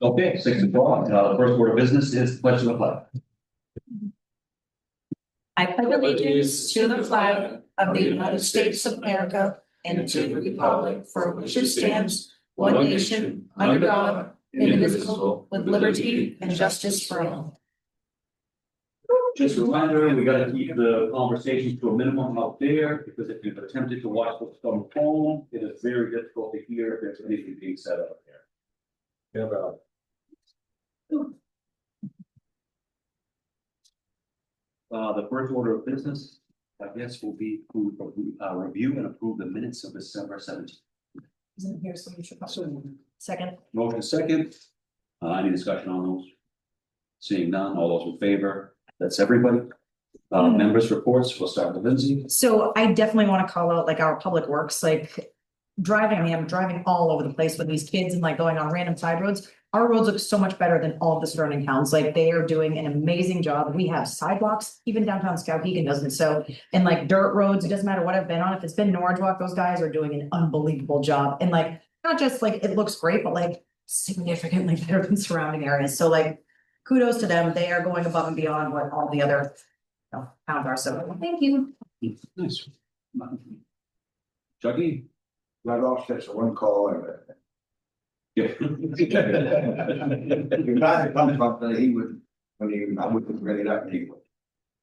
Okay, 6 o'clock. The first order of business is pledge of the flag. I pledge allegiance to the flag of the United States of America and to the republic for which it stands, one nation, under God, indivisible, with liberty and justice for all. Just a reminder, we gotta keep the conversations to a minimum out there, because if you've attempted to watch what's on home, it is very difficult to hear if there's anything being said out there. Yeah, bro. The first order of business, I guess, will be review and approve the minutes of December 17th. Isn't here, so you should also second. Motion second. Any discussion on those? Seeing none, all those in favor? That's everybody. Members' reports, we'll start with Lindsay. So I definitely want to call out like our public works, like driving, I'm driving all over the place with these kids and like going on random side roads. Our roads look so much better than all of the surrounding towns. Like they are doing an amazing job. We have sidewalks, even downtown Skowhegan doesn't. So, and like dirt roads, it doesn't matter what I've been on. If it's been Norridgewock, those guys are doing an unbelievable job. And like, not just like it looks great, but like significantly better than surrounding areas. So like kudos to them. They are going above and beyond what all the other towns are. So thank you. Nice. Chucky? Right off, that's a one call and Yeah. the guy that comes up there, he would, I wouldn't bring it up, he would.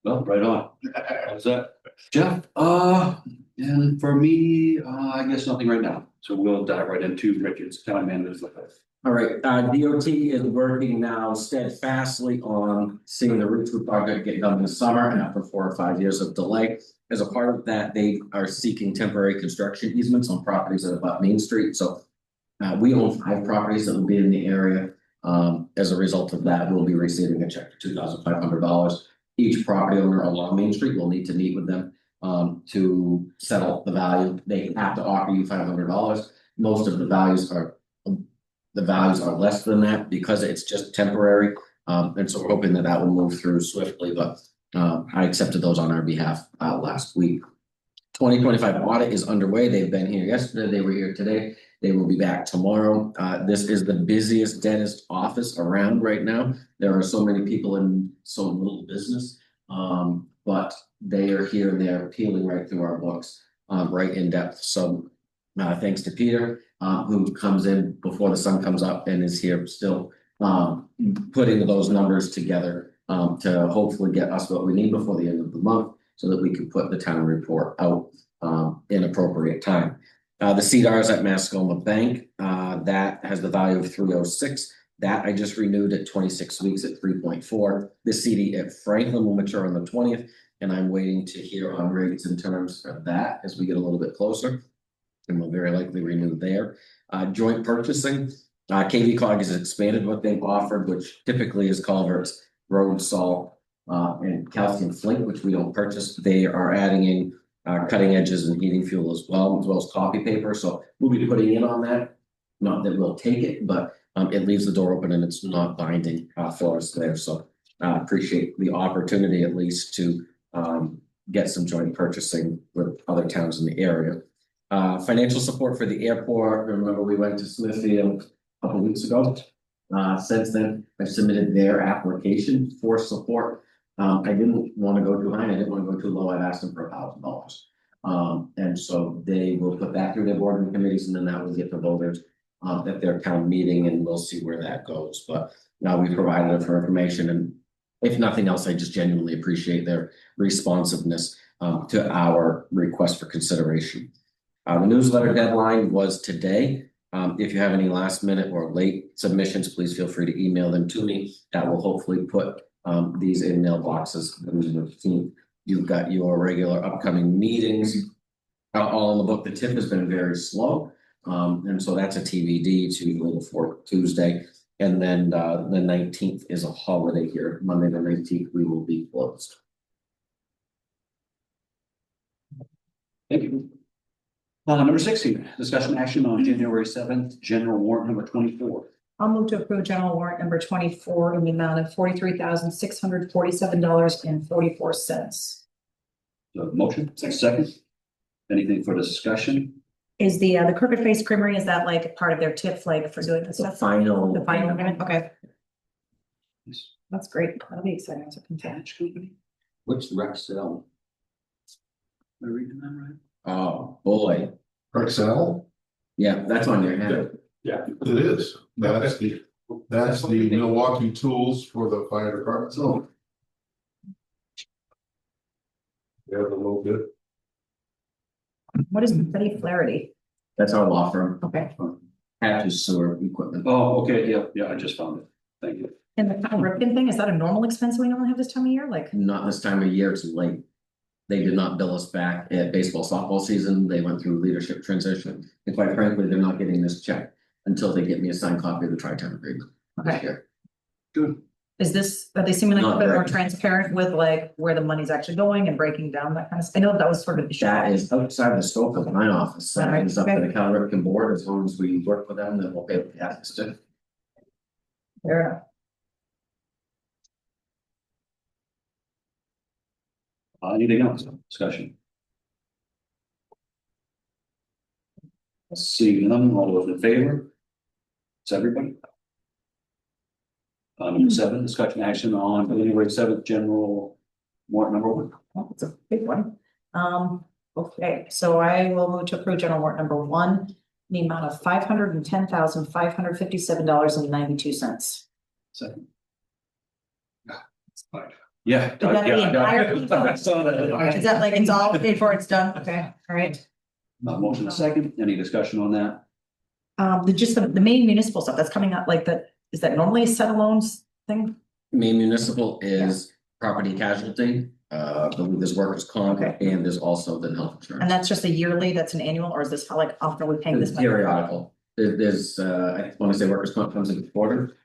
Well, right on. How's that? Jeff, and for me, I guess nothing right now. So we'll dive right into Richard's town manager's letter. All right, DOT is working now steadfastly on seeing the route through project get done this summer, and after 4 or 5 years of delay. As a part of that, they are seeking temporary construction easements on properties that abut Main Street. So we own 5 properties that will be in the area. As a result of that, we'll be receiving a check for $2,500. Each property owner along Main Street will need to meet with them to settle the value. They have to offer you $500. Most of the values are less than that because it's just temporary. And so we're hoping that that will move through swiftly, but I accepted those on our behalf last week. 2025 audit is underway. They've been here yesterday. They were here today. They will be back tomorrow. This is the busiest dentist office around right now. There are so many people in so little business, but they are here and they are peeling right through our books, right in depth. So thanks to Peter, who comes in before the sun comes up and is here still putting those numbers together to hopefully get us what we need before the end of the month so that we can put the town report out in appropriate time. The CDRs at Mascoma Bank, that has the value of 306. That I just renewed at 26 weeks at 3.4. The CD at Franklin will mature on the 20th, and I'm waiting to hear on rates and terms for that as we get a little bit closer. And we'll very likely renew there. Joint purchasing, KV Cog has expanded what they've offered, which typically is culverts, road salt, and calcium flint, which we don't purchase. They are adding in cutting edges and heating fuel as well as copy paper. So we'll be putting in on that. Not that we'll take it, but it leaves the door open and it's not binding for us there. So I appreciate the opportunity at least to get some joint purchasing with other towns in the area. Financial support for the airport. Remember, we went to Smithfield a couple weeks ago. Since then, I've submitted their application for support. I didn't want to go too high. I didn't want to go too low. I've asked them for $1,000. And so they will put that through their board and committees, and then that will get the voters at their town meeting, and we'll see where that goes. But now we've provided them for information, and if nothing else, I just genuinely appreciate their responsiveness to our request for consideration. The newsletter deadline was today. If you have any last minute or late submissions, please feel free to email them to me. That will hopefully put these in mailboxes. You've got your regular upcoming meetings all in the book. The tip has been very slow. And so that's a TBD to for Tuesday. And then the 19th is a holiday here. Monday the 19th, we will be closed. Thank you. Number 16, discussion action on January 7th, general warrant number 24. I'll move to approve general warrant number 24 in the amount of $43,647.44. Motion, second. Anything for discussion? Is the Crooked Face Creamery, is that like part of their TIF, like for doing this The stuff? final. The final agreement, okay, that's great, that'll be exciting. So Catch company? What's the rec sale? Am I reading that right? Oh, boy, Excel, yeah, that's on your head. Yeah. it is, that's the Milwaukee tools for the fire department. So, They have a little bit. What is Betty Flaherty? That's our law firm, Okay, Hatches sewer equipment. oh, okay, yeah, I just found it. Thank you. and the kind of Ripken thing, is that a normal expense we normally have this time of year, like? Not this time of year, it's late. They did not bill us back at baseball softball season, they went through leadership transition, and quite frankly, they're not getting this check until they get me a signed copy of the tri-town agreement this Okay. year. Good. Is this, are they seeming like a Not bit more very. transparent with like where the money's actually going and breaking down that kind of, I know that was sort of. That is outside the scope of my office, that Alright, is up to okay. the Cal Ripken board, as long as we work with them, then we'll pay the taxes to. Fair enough. Anything else, discussion? Seeing none, all those in favor? It's everybody? Number 7, discussion action on January 7th, general warrant number 1. Oh, it's a big one. Okay, so I will move to approve general warrant number 1, the amount of $510,557.92. Second. Yeah. Is that the entire piece? I saw that. Is that like it's all paid for, it's done? Okay, all right. Motion second, any discussion on that? The main municipal stuff that's coming up, like that, is that normally a set of loans thing? Maine Municipal is property casualty, I believe there's workers' comp, Okay. and there's also the health And insurance. that's just a yearly, that's an annual, or is this how like often we paying this? It's money? periodical, there's, I want to say workers' comp comes in the quarter.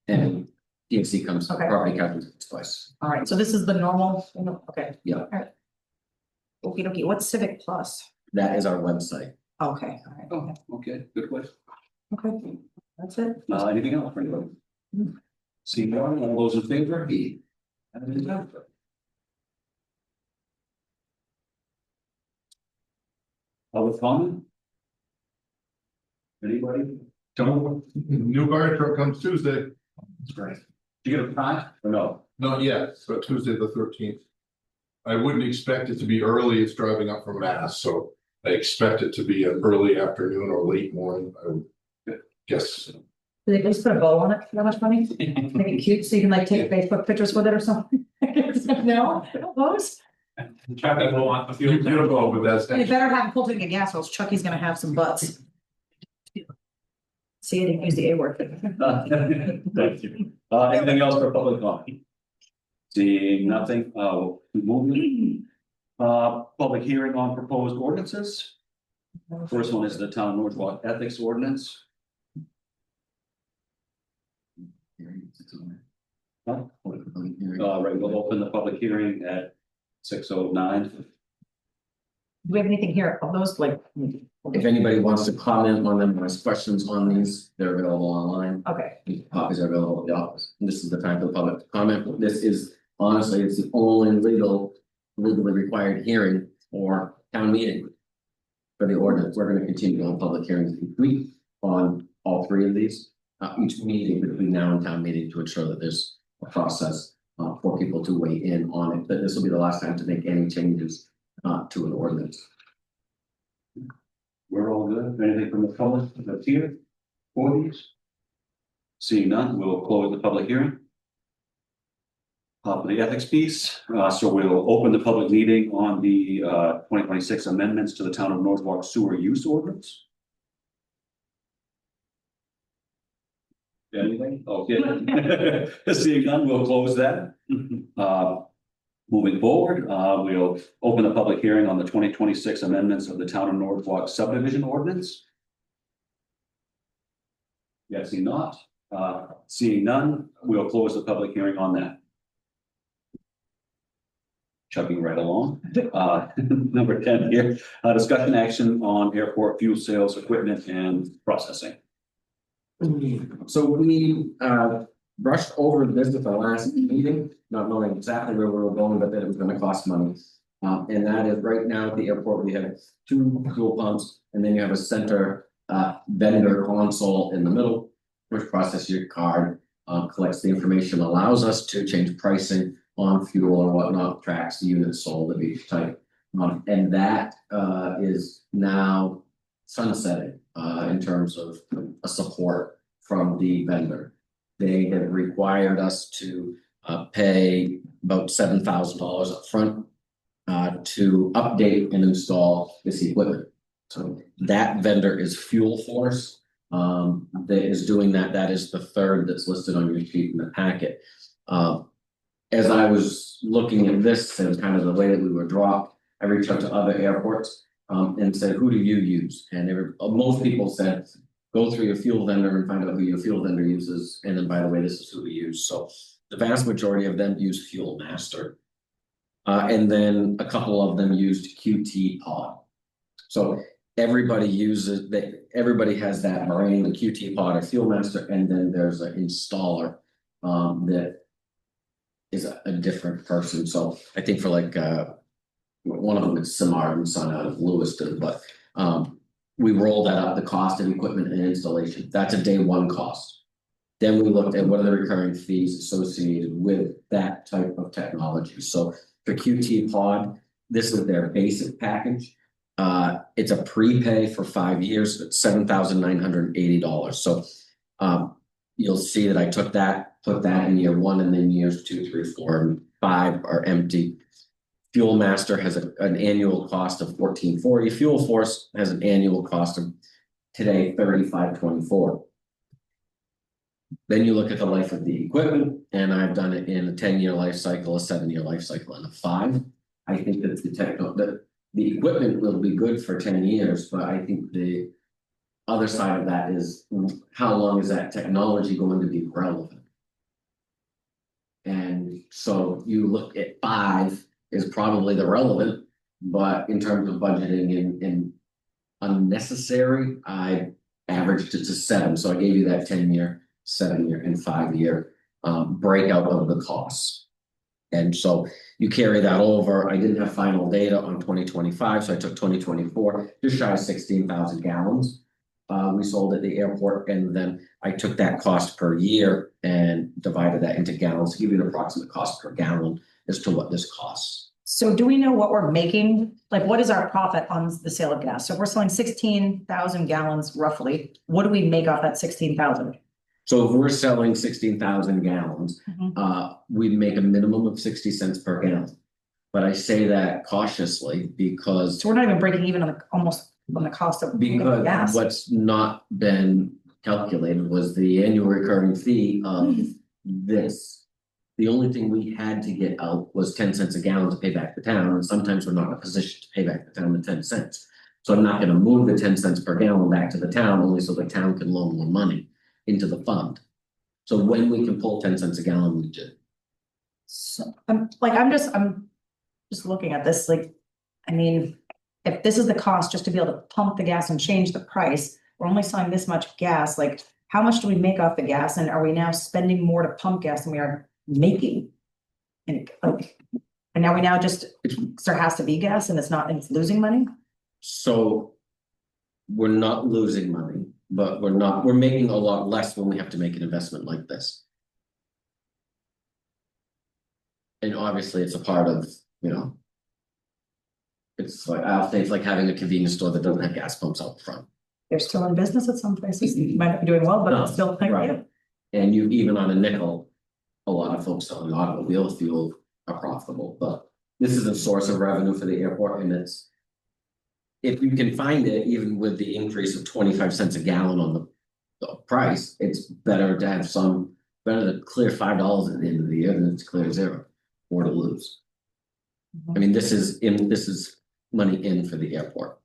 And PNC comes, Okay. property casualty comes twice. All right, so this is the normal, okay. Yeah. All right. Okey dokey, what's Civic Plus? That is our website. Okay, all right, Oh, okay, good question. okay, that's it. Anything else for anybody? Seeing none, all those in favor? Public comment? Anybody? Don't. New fire truck comes Tuesday, That's great. Do you get a prize or no? not yet, but Tuesday the 13th. I wouldn't expect it to be early, it's driving up from Mass, so I expect it to be an early afternoon or late morning, I would guess. Do they just put a bow on it for that much money? Make it cute so you can like take Facebook pictures with it or something? No, bows? You don't go, but that's. You better have him pull taking a gas, or else Chucky's gonna have some butts. See, I didn't use the A word. Thank you. Anything else for public comment? Seeing nothing, moving. Public hearing on proposed ordinances. First one is the town of Norridgewock ethics ordinance. Huh? Right, we'll open the public hearing at 6:09. Do we have anything here of those, like? If anybody wants to comment on them, or has questions on these, they're available online. Okay, Copies are available at the office. And this is the time for the public to comment. This is honestly, it's the only legally required hearing for town meeting. For the ordinance, we're gonna continue on public hearings each week on all 3 of these. Each meeting between now and town meeting to ensure that there's a process for people to weigh in on it. But this will be the last time to make any changes to an ordinance. We're all good. Anything from the public that's here for these? Seeing none, we'll close the public hearing. For the ethics piece, so we'll open the public meeting on the 2026 amendments to the town of Norridgewock sewer use ordinance. Anything? Okay. Seeing none, we'll close that. Moving forward, we'll open the public hearing on the 2026 amendments of the town of Norridgewock subdivision ordinance. Yes, see not, seeing none, we'll close the public hearing on that. Chugging right along, number 10 here, discussion action on airport fuel sales, equipment and processing. So we brushed over this at the last meeting, not knowing exactly where we were going, but that it was gonna cost money. And that is right now at the airport, we have two fuel pumps, and then you have a center vendor console in the middle, which processes your card, collects the information, allows us to change pricing on fuel or whatnot, tracks the units sold of each type. And that is now sunsetting in terms of a support from the vendor. They have required us to pay about $7,000 upfront to update and install this equipment. So that vendor is Fuel Force. That is doing that. That is the third that's listed on your sheet in the packet. As I was looking at this and kind of the way that we were dropped, I reached out to other airports and said, who do you use? And most people said, go through your fuel vendor and find out who your fuel vendor uses. And then, by the way, this is who we use. So the vast majority of them use Fuel Master. And then a couple of them used QT Pod. So everybody uses that, everybody has that brain, the QT Pod or Fuel Master, and then there's an installer that is a different person. So I think for like one of them is Samar and Son out of Lewiston, but we roll that up, the cost of equipment and installation. That's a day one cost. Then we looked at what are the recurring fees associated with that type of technology. So for QT Pod, this is their basic package. It's a prepay for 5 years. It's $7,980. So you'll see that I took that, put that in year one, and then years 2, 3, 4, and 5 are empty. Fuel Master has an annual cost of $14.40. Fuel Force has an annual cost of today $35.24. Then you look at the life of the equipment, and I've done it in a 10-year life cycle, a 7-year life cycle, and a 5. I think that the equipment will be good for 10 years, but I think the other side of that is how long is that technology going to be relevant? And so you look at 5 is probably the relevant, but in terms of budgeting and unnecessary, I averaged it to 7. So I gave you that 10-year, 7-year, and 5-year breakout of the costs. And so you carry that over. I didn't have final data on 2025, so I took 2024, just shy of 16,000 gallons. We sold at the airport, and then I took that cost per year and divided that into gallons to give you an approximate cost per gallon as to what this costs. So do we know what we're making? Like, what is our profit on the sale of gas? So if we're selling 16,000 gallons roughly, what do we make off that 16,000? So if we're selling 16,000 gallons, we make a minimum of 60 cents per gallon. But I say that cautiously because So we're not even breaking even on the cost of gas. What's not been calculated was the annual recurring fee of this. The only thing we had to get out was 10 cents a gallon to pay back the town, and sometimes we're not in a position to pay back the town the 10 cents. So I'm not going to move the 10 cents per gallon back to the town only so the town can loan more money into the fund. So when we can pull 10 cents a gallon, we do. So I'm just looking at this, like, I mean, if this is the cost just to be able to pump the gas and change the price, we're only selling this much gas, like, how much do we make off the gas? And are we now spending more to pump gas than we are making? And now we just, there has to be gas and it's losing money? So we're not losing money, but we're making a lot less when we have to make an investment like this. And obviously it's a part of, it's like, I'll say it's like having a convenience store that doesn't have gas pumps out front. They're still in business at some places. You might not be doing well, but it's still right. And you, even on a nickel, a lot of folks selling automobile fuel are profitable, but this is a source of revenue for the airport, and it's, if you can find it, even with the increase of 25 cents a gallon on the price, it's better to have better to clear $5 at the end of the year than to clear 0 or to lose. I mean, this is money in for the airport.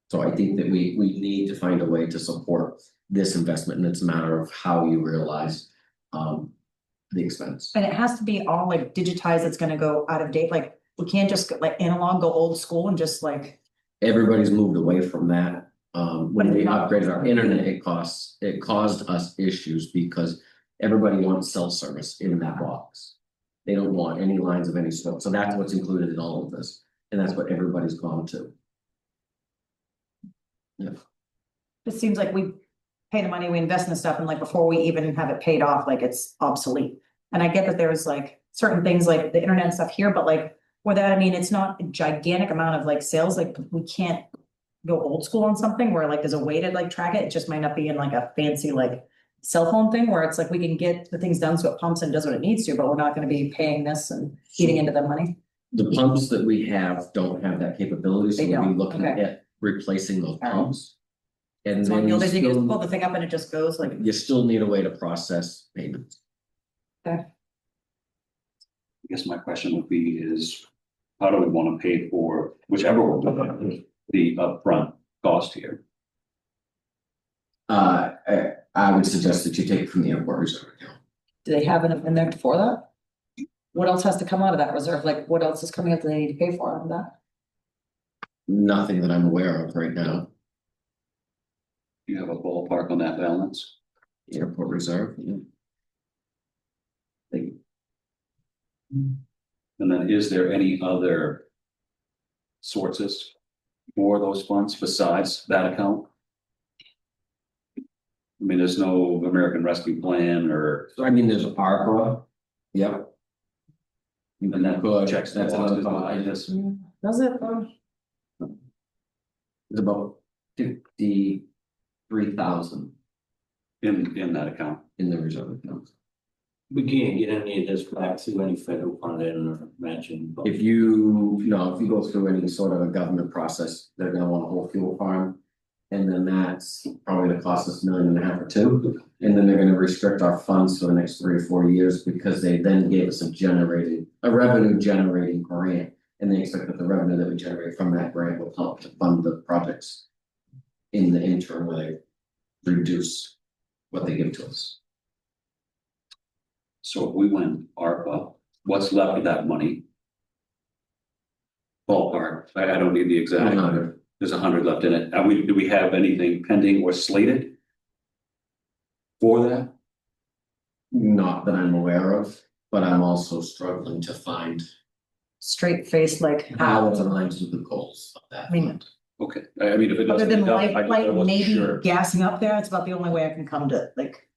So I think that we need to find a way to support this investment, and it's a matter of how you realize the expense. And it has to be all like digitized. It's going to go out of date. Like, we can't just like analog, go old school and just like. Everybody's moved away from that. When we upgraded our internet, it caused us issues because everybody wants cell service in that box. They don't want any lines of any sort, so that's what's included in all of this, and that's what everybody's gone to. It seems like we pay the money, we invest in the stuff, and like before we even have it paid off, like it's obsolete. And I get that there's like certain things like the internet stuff here, but like with that, I mean, it's not a gigantic amount of like sales, like we can't go old school on something where like there's a way to like track it. It just might not be in like a fancy like cell phone thing where it's like we can get the things done so it pumps and does what it needs to, but we're not gonna be paying this and feeding into the money. The pumps that we have don't have that capability, so They we'll be don't, looking okay. at replacing those Alright. pumps. And So then you you just pull still, the thing up and it just goes like, you still need a way to process payments. I guess my question would be is, how do we want to pay for whichever we're doing, the upfront cost here? I would suggest that you take it from the airport reserve account. do they have enough in there for that? What else has to come out of that reserve? Like what else is coming up that they need to pay for out of that? Nothing that I'm aware of right now. Do you have a ballpark on that balance? Airport reserve, yeah. They- And then is there any other sources for those funds besides that account? I mean, there's no American Rescue Plan or, So I mean, there's ARPA, yep. and that Good. checks the That's cost another as well, I thought. guess. Does it? It's about 53,000 In that account. in the reserve account. We can't get any of this back through any federal funding or matching. But If you go through any sort of a government process, they're gonna want a whole fuel farm. And then that's probably gonna cost us $1.5 million or $2 million. And then they're gonna restrict our funds for the next 3 or 4 years because they then gave us a revenue generating grant. And they expect that the revenue that we generate from that grant will help to fund the projects in the interim where they reduce what they give to us. So if we went ARPA, what's left of that money? Ballpark, I don't need the exact, 100. there's 100 left in it. Do we have anything pending or slated for that? Not that I'm aware of, but I'm also struggling to find Straight face, like how it how, aligns with the goals of that. I mean, Okay, I mean, if it other doesn't. than life, I like wasn't maybe sure. gassing up there, it's about the only way I can come to like.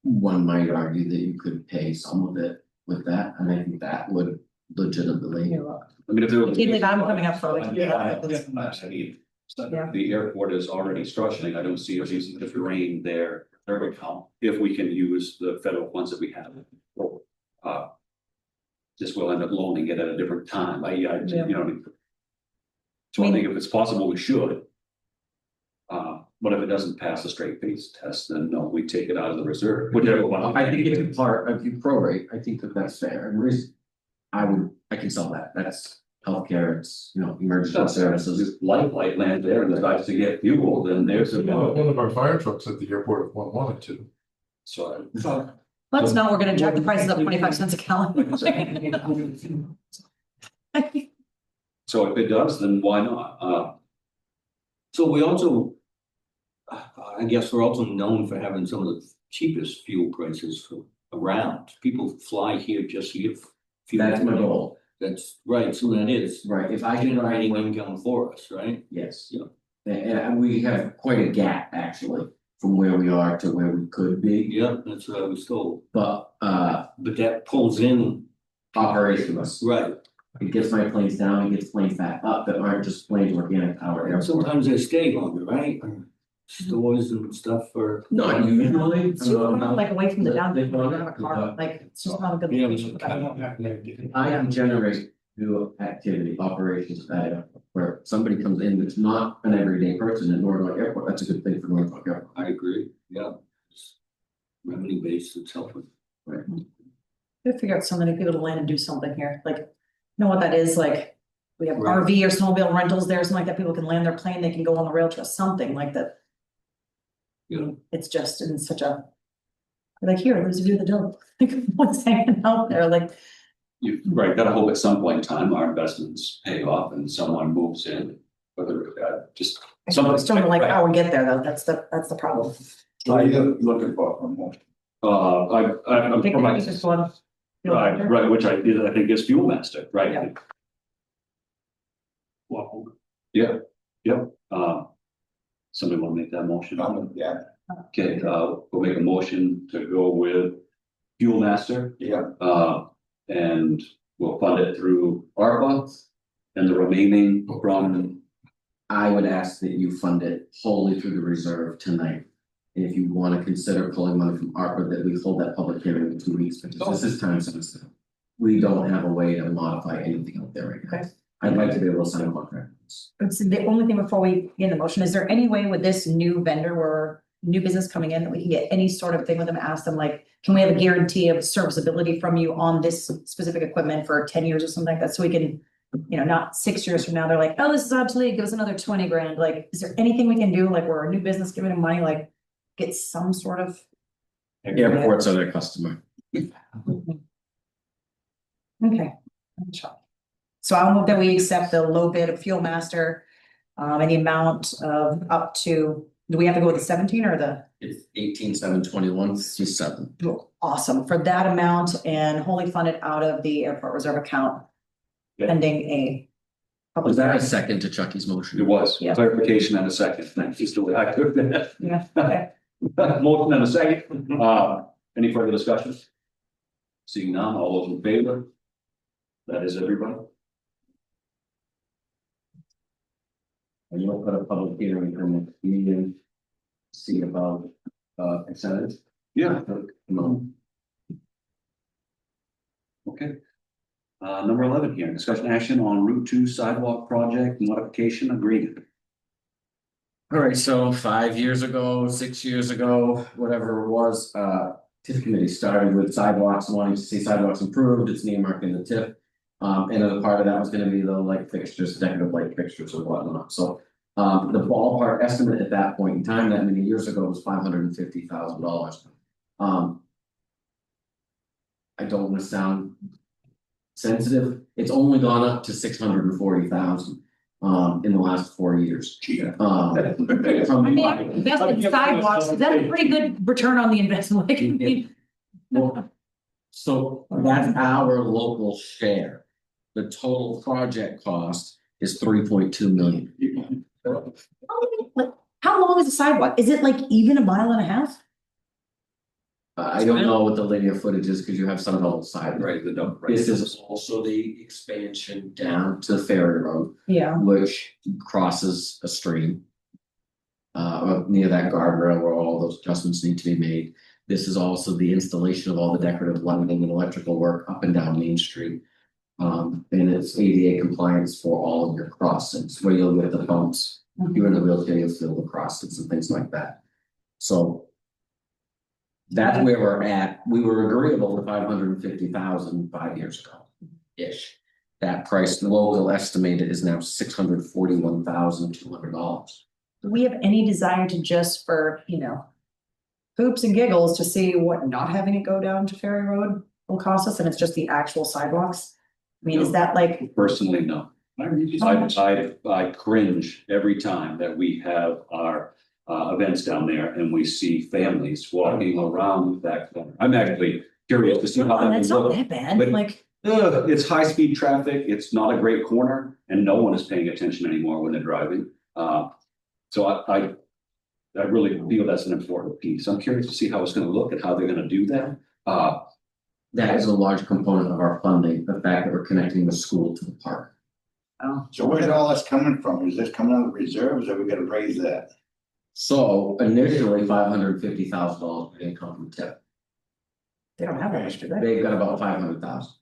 One might argue that you could pay some of it with that, and I think that would legitimately. I mean, if there was. Keep it, I'm coming up for like. Yeah, Yeah. I mean, the airport is already structuring, I don't see a reason to drain their account if we can use the federal funds that we have. Just will end up loaning it at a different time, you know. So I think if it's possible, we should. But if it doesn't pass the straight face test, then no, we take it out of the reserve, whichever one. I think if you prorate, I think that that's fair, and I can sell that, that's healthcare, it's, emergency services. This light land there and decides to get fuel, then there's a. One of our fire trucks at the airport wanted to. So. Let's not, we're gonna jack the prices up 25 cents a gallon. So if it does, then why not? So we also, I guess we're also known for having some of the cheapest fuel prices around. People fly here just to get fuel. That's my goal, That's right, so that is right, if I can generating write, income for us, right? yes. Yeah. And we have quite a gap actually, from where we are to where we could be, Yeah, that's what I was told, but but that pulls in, operations. right, It gets my planes down, it gets planes back up that aren't just planes organic power and airport. sometimes they stay longer, right? Stores and stuff for. Not usually. It's too far, like away from the downtown, They you don't have a car, like, it's just not a good Yeah, location for that. I can generate new activity, operations at that airport, where somebody comes in that's not an everyday person in Norridgewock Airport, that's a good thing for Norridgewock Airport. I agree, yeah. Revenue based, it's helping. Right. We figure out so many people to land and do something here, like, you know what that is, like, we have Right. RV or snowmobile rentals there, something like that, people can land their plane, they can go on the rail trail, something like that. Yeah. It's just in such a. Like, here, let's do the deal, like, what's hanging out there, like, Gotta hope at some point in time our investments pay off and someone moves in, whether, just. I just don't know like how we get there though, that's the problem. What are you looking for from home? I'm I think for my, this is one, Right, which I think is Fuel Master, right? Yeah. Well, yeah, somebody want to make that motion? Yeah, Okay, we'll make a motion to go with Fuel Master, yeah, and we'll fund it through ARPA. And the remaining from, I would ask that you fund it wholly through the reserve tonight. And if you want to consider pulling money from ARPA, that we hold that public hearing in 2 weeks, because this is time sensitive. We don't have a way to modify anything out there right now. Okay. I'd like to be able to sign a contract. It's the only thing before we get in the motion, is there any way with this new vendor or new business coming in that we can get any sort of thing with them, ask them like, can we have a guarantee of serviceability from you on this specific equipment for 10 years or something like that, so we can, not 6 years from now, they're like, oh, this is obsolete, give us another 20 grand, like, is there anything we can do, like, we're a new business giving them money, like, get some sort of. Airports are their customer. Okay. So I'll move that we accept the low bid of Fuel Master, and the amount of up to, do we have to go with the 17 or the? It's 18,721.67. Awesome, for that amount and wholly funded out of the airport reserve account. Yeah. Pending a. Was that a second to Chucky's motion? it was Yeah. clarification and a second, thank you, still active. Yeah, okay. Motion and a second, any further discussion? Seeing none, all those in favor? That is everybody. And you'll put a public hearing in the meeting. See about percentage. Yeah. No. Okay. Number 11 here, discussion action on Route 2 sidewalk project modification agreement. All right, so 5 years ago, 6 years ago, whatever it was, TIF committee started with sidewalks, wanting to see sidewalks improved, it's earmarked in the TIF. And a part of that was gonna be the light fixtures, decorative light fixtures or whatnot, so. The ballpark estimate at that point in time, that many years ago, was $550,000. I don't wanna sound sensitive, it's only gone up to 640,000 in the last 4 years. I mean, invest in sidewalks, that's a pretty good return on the investment, like, I mean, Well, so that's our local share. The total project cost is 3.2 million. like, how long is the sidewalk? Is it like even a mile and a half? I don't know what the linear footage is, because you have some on the side, right? The dump, right? This is also the expansion down to Ferry Road, Yeah. which crosses a stream. Near that guardrail where all those adjustments need to be made. This is also the installation of all the decorative lighting and electrical work up and down Main Street. And it's ADA compliance for all of your crossings, where you'll get the bumps. You're in the wheelchair, you'll feel the crossings and things like that. So. That's where we're at. We were agreeable to 550,000 5 years ago. Ish. That price, the local estimated is now $641,200. Do we have any desire to just for, hoops and giggles to see what not having it go down to Ferry Road will cost us, and it's just the actual sidewalks? I mean, is that like, Personally, no. I cringe every time that we have our events down there and we see families walking around that corner. I'm actually curious to see how that that's would not look. that bad, but- like, It's high-speed traffic, it's not a great corner, and no one is paying attention anymore when they're driving. So I really feel that's an important piece. I'm curious to see how it's gonna look and how they're gonna do that. That is a large component of our funding, the fact that we're connecting the school to the park. so where's all this coming from? Is this coming out of reserves or we gotta raise that? So initially $550,000 didn't come from TIP. they don't have that much, do they? They've got about 500,000.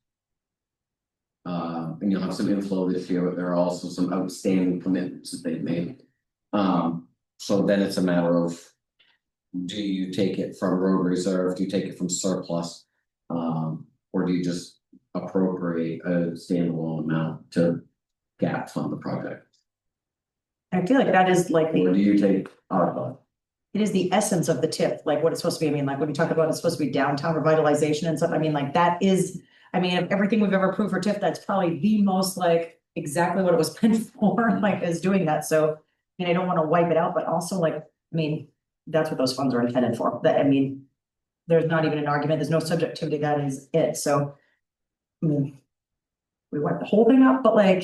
And you'll have some inflow this year, but there are also some outstanding commitments that they've made. So then it's a matter of. Do you take it from road reserve? Do you take it from surplus? Or do you just appropriate a standalone amount to gap fund the project? I feel like that is like Or do the, you take ARPA? it is the essence of the TIF, like what it's supposed to be. I mean, like when we talk about it's supposed to be downtown revitalization and stuff, I mean, like that is, I mean, of everything we've ever approved for TIF, that's probably the most like exactly what it was meant for, like is doing that. So, I mean, I don't want to wipe it out, but also like, I mean, that's what those funds are intended for. That, I mean, there's not even an argument. There's no subjectivity. That is it. So mean. We want the whole thing up, but like,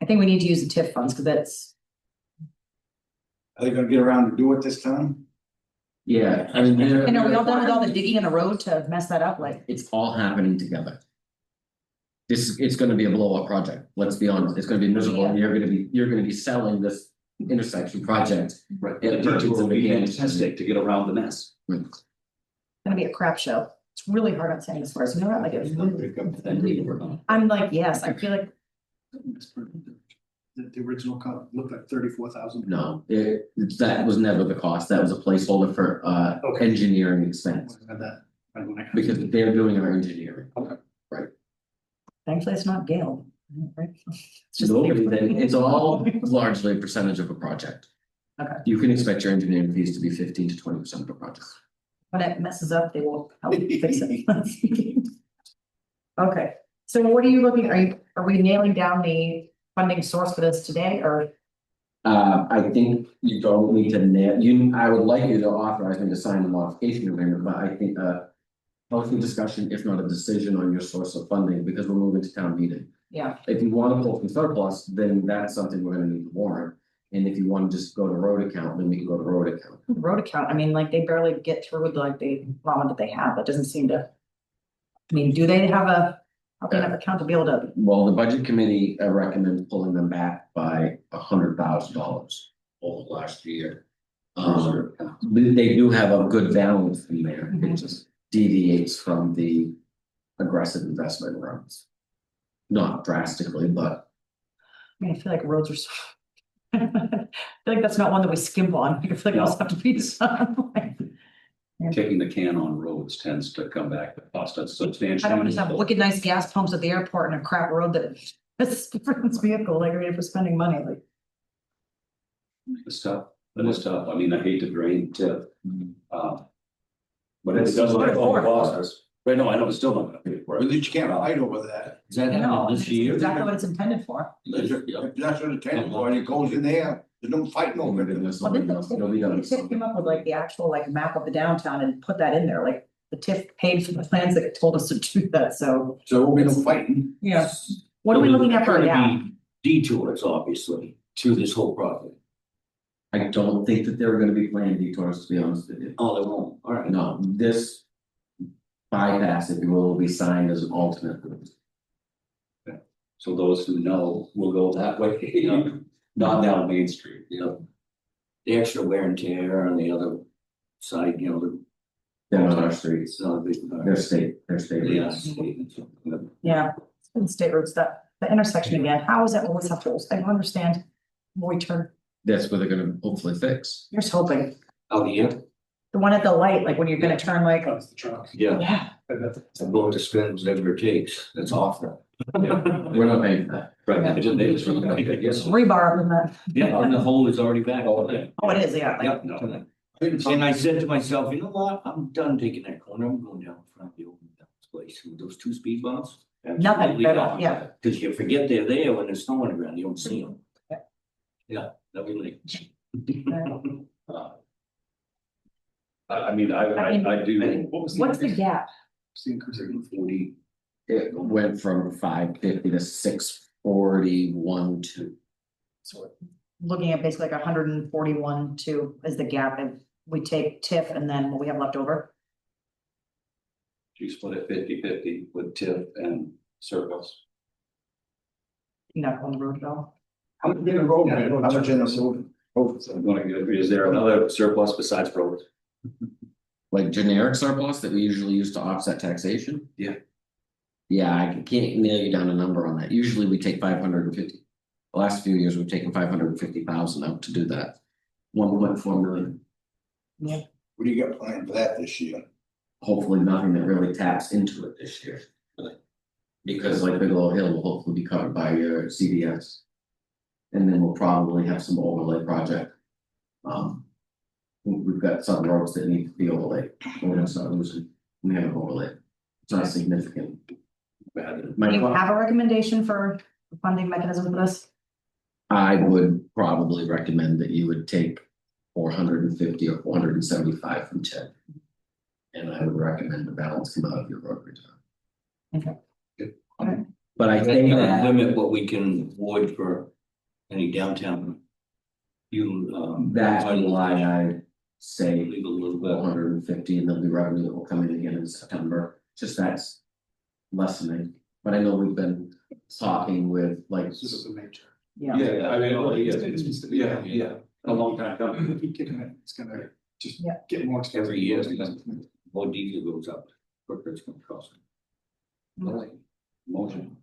I think we need to use the TIF funds, because that's, Are they gonna get around to do it this time? Yeah, I mean. and are we all done with all the digging in the road to mess that up, like? It's all happening together. It's gonna be a blow up project, let's be honest, it's gonna be miserable, and you're gonna be selling this intersection project. Right, Yeah, the detour will be fantastic to get around the mess. It's gonna be a crap show. It's really hard on saying this words, you know, what? Like, it's really, I'm like, yes, I feel like, The original cut looked like 34,000. No, that was never the cost, that was a placeholder for Okay. engineering expense, Had that. I don't know. because they're doing our engineering. thankfully, it's not Gale. Right? It's just. No, then it's all largely a percentage of a project. Okay. You can expect your engineering fees to be 15 to 20% of a project. When it messes up, they will help fix it. Okay, so what are you looking, are we nailing down the funding source for this today, or? I think you don't need to I would like you to authorize me to sign the modification agreement, but I think healthy discussion, if not a decision on your source of funding, because we're moving to town meeting. Yeah, If you want to pull from surplus, then that's something we're gonna need to warrant. And if you want to just go to road account, then we can go to road account. road account, I mean, like, they barely get through with like the llama that they have, it doesn't seem to. I mean, do they have how can have account to be able to, Well, the budget committee recommends pulling them back by $100,000 over last year. They do have a good balance in there, it just deviates from the aggressive investment runs. Not drastically, but I mean, I feel like roads are so. I feel like that's not one that we skimp on, I feel like those have to be done. Kicking the can on roads tends to come back to cost us substantially. I don't want to have wicked nice gas pumps at the airport and a crap road that is for this vehicle, like, I mean, if we're spending money, like. It's tough, it is tough, I mean, I hate to drain tip. But it does like all the bosses, but no, I know it's still not gonna pay for At it. least you can't hide over that. Is that No, happening it's this year? exactly what it's intended for. If that's what it's intended for, and it goes in there, there's no fighting over it. Well, didn't the TIF came up with like the actual like map of the downtown and put that in there, like the TIF paid for the plans that told us to do that, so. So there will be no fighting. Yeah. What are we looking at for a There's gap? gonna be detours, obviously, to this whole project. I don't think that there are gonna be planned detours, to be honest with you. Oh, they won't, all right. No, this bypass, if you will be signed as an alternate route. So those who know will go that way, not down Main Street. Yeah. The extra wear and tear on the other side, you know, They're not our streets, it's not a big. they're state Yeah. routes. Yeah, it's been state roads, that, the intersection again, how is that always have holes? I don't understand. When we turn, That's where they're gonna hopefully fix. here's hoping, Out here? the one at the light, like when you're gonna turn like, That's the truck. Yeah, yeah, I'm going to spend whatever it takes, that's awful. We're not paying for that. Right, I just made this really big, I guess. rebar up in that, Yeah, and the hole is already back. Oh, okay. oh, it is, yeah, like, Yep, no. And I said to myself, you know what, I'm done taking that corner, I'm going down in front of the open house place, with those two speed bumps. nothing, Absolutely better, not. yeah. Cause you forget they're there when there's snow on the ground, you don't see them. Yeah. Yeah, that'd be like. I mean, I do. What's the gap? Seeing cruiser 40. It went from 550 to 641 to. So looking at basically like 141 to is the gap, and we take TIF and then what we have left over. You split it 50-50 with tip and surplus. You're not on the road at all. How much in the road, man? How much in the road? So I'm gonna get, is there another surplus besides roads? Like generic surplus that we usually use to offset taxation? Yeah. Yeah, I can't nail you down a number on that. Usually we take 550. The last few years, we've taken 550,000 out to do that. 1.4 million. Yeah. What do you got planned for that this year? Hopefully nothing that really taps into it this year. Because like Bigelow Hill will hopefully be covered by your CDS. And then we'll probably have some overlay project. We've got some roads that need to be overlaid. We're gonna start losing. We have overlay. It's not significant. Bad. My Do you thought- have a recommendation for a funding mechanism for this? I would probably recommend that you would take 450 or 475 from TIP. And I would recommend the balance come out of your road return. But I think that Limit what we can award for any downtown. You, that's why I say leave a little four bit. hundred and fifty, and there'll be revenue that will come in again in September, just that's lessening. But I know we've been talking with like, This is a major. Yeah. Yeah, I mean, well, yeah, It's- yeah, a long time coming. Keep kicking it, it's gonna just Yeah. get more expensive. Every year, more diesel goes up, quicker it's gonna cost. Motion.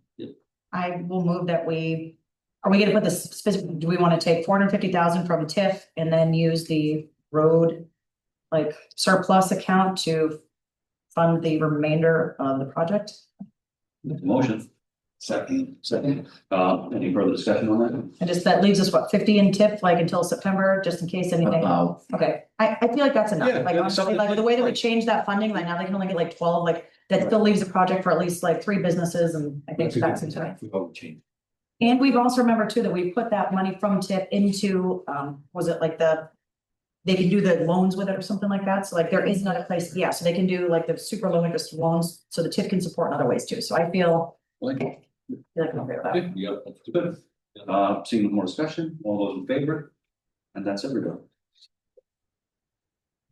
I will move that are we gonna put this specific, do we wanna take 450,000 from TIF and then use the road? Like surplus account to fund the remainder of the project? Motion. Second. Any further discussion on that? And just, that leaves us what, 50 in TIF, like until September, just in case anything? about, Okay, I feel like that's enough, Yeah, like yeah, honestly, something like the way that we changed that funding, like now they can only get like 12, like. That still leaves a project for at least like 3 businesses, and I think that's it. Without change. And we've also remembered too, that we put that money from TIF into, was it like they can do the loans with it or something like that, so like there is another place, yeah, so they can do like the super low interest loans, so the TIF can support in other ways too, so I feel. Like- Like I'm okay with that. Yeah, that's Good. Seeing no more discussion, all those in favor? And that's it, we're done.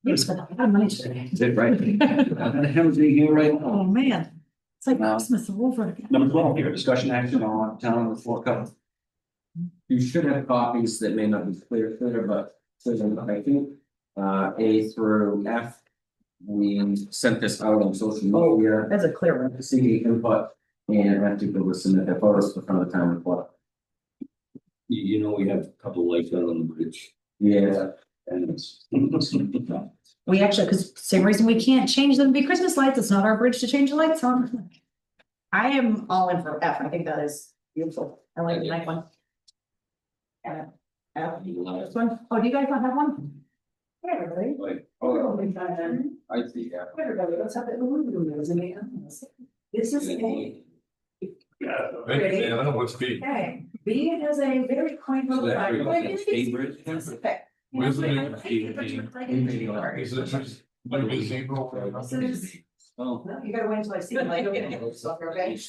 You've spent a lot of money today. Is it right? And hymns being here right now. Oh, man, it's like No. Christmas all over again. Number 12 here, discussion action on town on the floor cover. you should have copies that may not be clear, but I think A through F. We sent this out on social media, That's a clear one. seeking input, and have to go submit their photos for front of the town report. You know, we have a couple of lights out on the bridge. Yeah, And it's. We actually, because same reason we can't change them to be Christmas lights, it's not our bridge to change the lights on. I am all in for F, I think that is beautiful, I like the night one. And F, this one, oh, do you guys not have one? Hey, everybody. Like, I see, yeah. Everybody, let's have it. This is A. Yeah, thank you, Anna, what's B? Okay, B has a very quaint little. So that's flag. very Well, much it's a bridge. specific. Where's the You know, name? I think it's like a- Is it just like a zebra? This is- Oh. No, you gotta wait until I see them, like, okay, okay?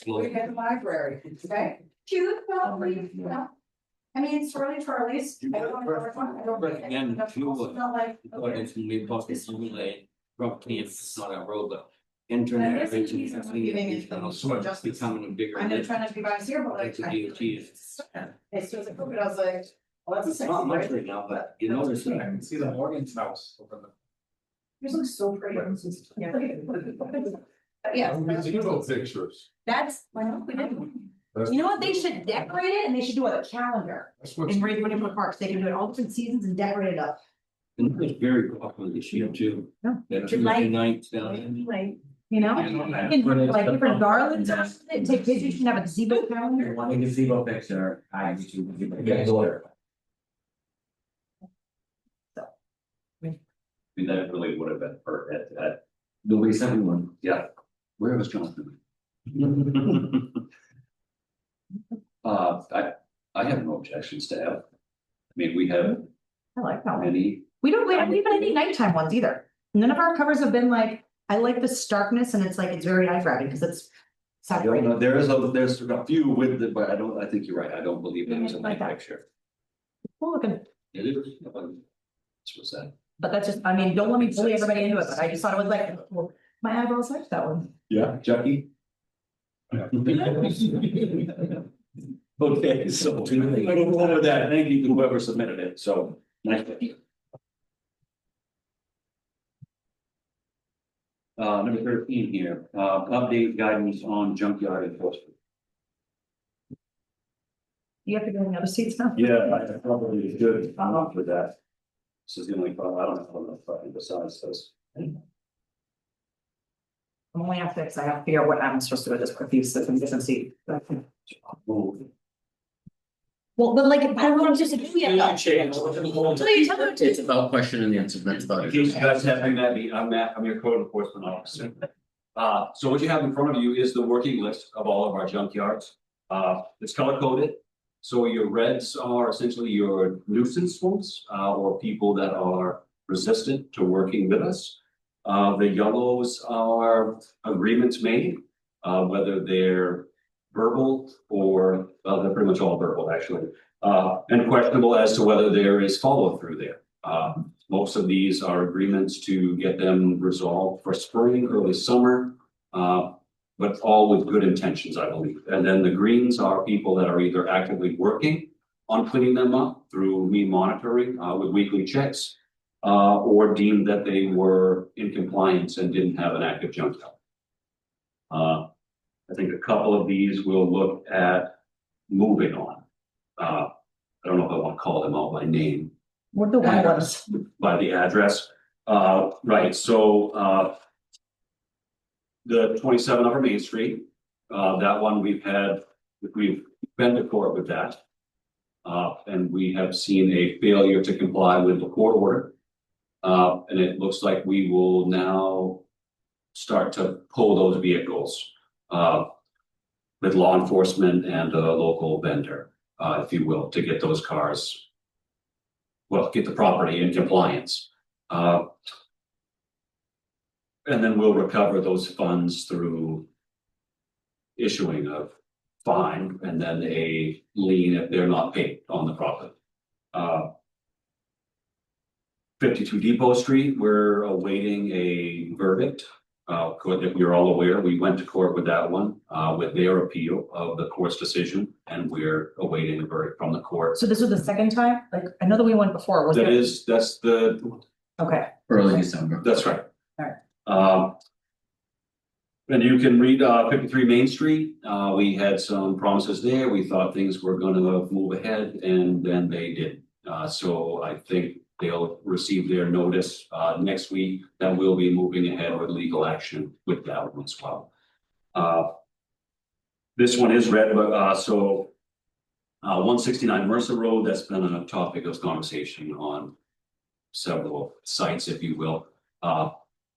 We got the library, okay? Cute, well, you know. I mean, it's really Charlie's. I don't know which one, I don't think Again, it's fuel. not like. But it's gonna be possible to relay, probably it's not a road, but And internet. this is reaching reason out, I'm giving it so much justice. becoming a bigger. I'm not trying to be biased here, but like. It's a I- DOT. It's just like, but I was like, well, that's a It's sexy, not much right? right now, but you notice that. I can see the Morgan's house over the. Yours looks so pretty. Yeah. But yeah, Zebra pictures. that's, why not, we did. That's- You know what, they should decorate it and they should do a calendar That's what's. in Norridgewock Parks, they can do it all different seasons and decorate it up. And it's very popular this year too. No, That July. Tuesday nights down in. Like, you know, you can put like different garlands on it, and take pictures, you can have a gazebo calendar. One gazebo picture, I YouTube. Picture. I mean, that really would have been perfect at, Nobody sent me one. yeah, where was Jonathan? I have no objections to F. I mean, we have I like that one. many, We don't even any nighttime ones either. None of our covers have been like, I like the starkness and it's like, it's very eye grabbing because it's I don't saturated. know, there's a few with it, but I think you're right, I don't believe there was a night picture. Cool looking, It is. What's that? but that's just, I mean, don't let me bully everybody into it, but I just thought it was like, well, my eyeballs liked that one. Yeah, Jackie? Okay, so I don't go over that, thank you to whoever submitted it, so, nice. Number 13 here, update guidance on junkyard enforcement. You have to go in the other seats now? Yeah, I probably should, with that. This is the only problem, I don't have enough fucking besides this. I'm only after this, I have to figure out what I'm supposed to do with this quick use of different seat. Well, but like, I don't know what I'm supposed to do yet. though. It's about question and answer, that's about In it. case you guys haven't met me, I'm Matt, I'm your code enforcement officer. So what you have in front of you is the working list of all of our junkyards. It's color coded. So your reds are essentially your nuisance folks, or people that are resistant to working with us. The yellows are agreements made, whether they're verbal or, well, they're pretty much all verbal, actually. And questionable as to whether there is follow through there. Most of these are agreements to get them resolved for spring, early summer. But all with good intentions, I believe. And then the greens are people that are either actively working on cleaning them up through me monitoring, with weekly checks. Or deemed that they were in compliance and didn't have an active junkyard. I think a couple of these will look at moving on. I don't know if I want to call them out by name. What the one was, By the address. Right, so, the 27 Upper Main Street, that one we've been to court with that. And we have seen a failure to comply with the court order. And it looks like we will now start to pull those vehicles, with law enforcement and a local vendor, if you will, to get those cars. Well, get the property in compliance. And then we'll recover those funds through issuing a fine and then a lien if they're not paid on the property. 52 Depot Street, we're awaiting a verdict. If you're all aware, we went to court with that one, with their appeal of the court's decision, and we're awaiting a verdict from the court. so this was the second time, like, I know that we went before, was it? That's Okay, Early December. that's right. Alright. And you can read 53 Main Street. We had some promises there. We thought things were gonna move ahead and then they did. So I think they'll receive their notice next week that we'll be moving ahead with legal action with that one as well. This one is red, but 169 Mercer Road, that's been a topic of conversation on several sites, if you will.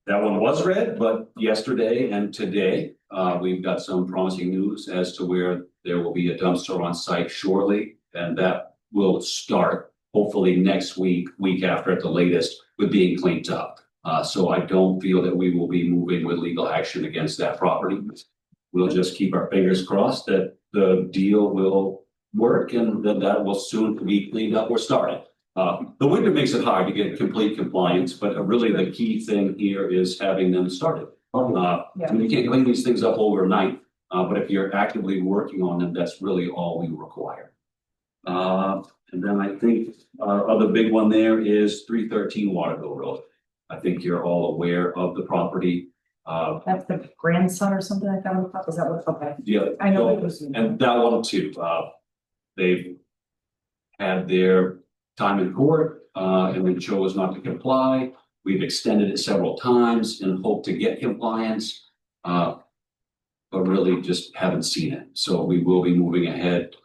That one was red, but yesterday and today, we've got some promising news as to where there will be a dumpster on site shortly, and that will start hopefully next week after at the latest, with being cleaned up. So I don't feel that we will be moving with legal action against that property. We'll just keep our fingers crossed that the deal will work and that will soon be cleaned up or started. The winter makes it hard to get complete compliance, but really the key thing here is having them started. I mean, you can't clean these things up overnight, but if you're actively working on them, that's really all we require. And then I think our other big one there is 313 Waterville Road. I think you're all aware of the property. that's the grandson or something like that, is that what, okay, Yeah. I know it was. And that one too, they've had their time in court, and then chose not to comply. We've extended it several times in hope to get compliance. But really just haven't seen it. So we will be moving ahead,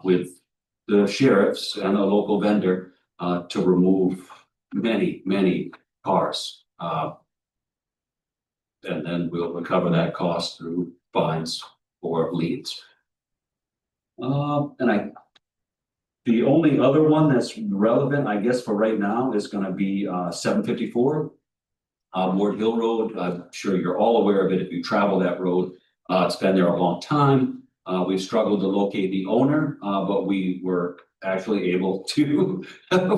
with the sheriffs and a local vendor, to remove many cars. And then we'll recover that cost through fines or liens. The only other one that's relevant, I guess, for right now is gonna be 754 Ward Hill Road. I'm sure you're all aware of it if you travel that road. It's been there a long time. We've struggled to locate the owner, but we were actually able to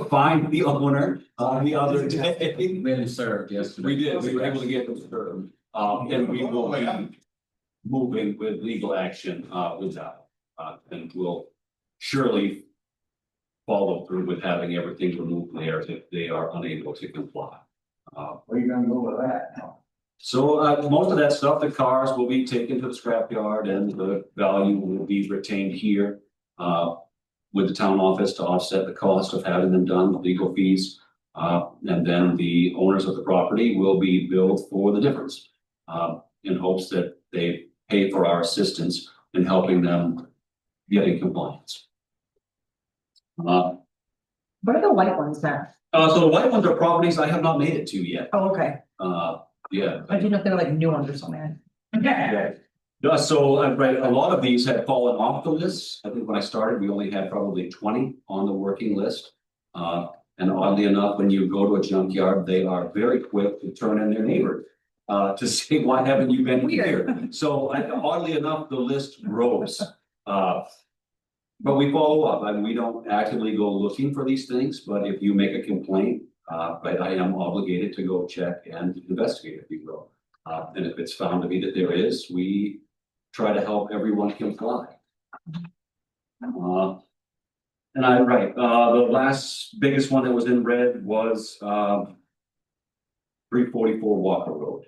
find the owner the other day. Been served yesterday. We did, we were able to get them served. And we will be moving with legal action with that. And we'll surely follow through with having everything removed there if they are unable to comply. Where you gonna go with that now? So most of that stuff, the cars will be taken to the scrapyard and the value will be retained here with the town office to offset the cost of having them done, the legal fees. And then the owners of the property will be billed for the difference in hopes that they pay for our assistance in helping them get in compliance. What are the white ones then? So the white ones are properties I have not made it to yet. Oh, okay, Yeah. I didn't know if they were like new ones or something. Yeah. So right, a lot of these had fallen off the list. I think when I started, we only had probably 20 on the working list. And oddly enough, when you go to a junkyard, they are very quick to turn in their neighbor. to say, why haven't you been Weird. here? So oddly enough, the list grows. But we follow up, and we don't actively go looking for these things, but if you make a complaint, but I am obligated to go check and investigate, if you will. And if it's found to be that there is, we try to help everyone comply. And the last biggest one that was in red was 344 Walker Road.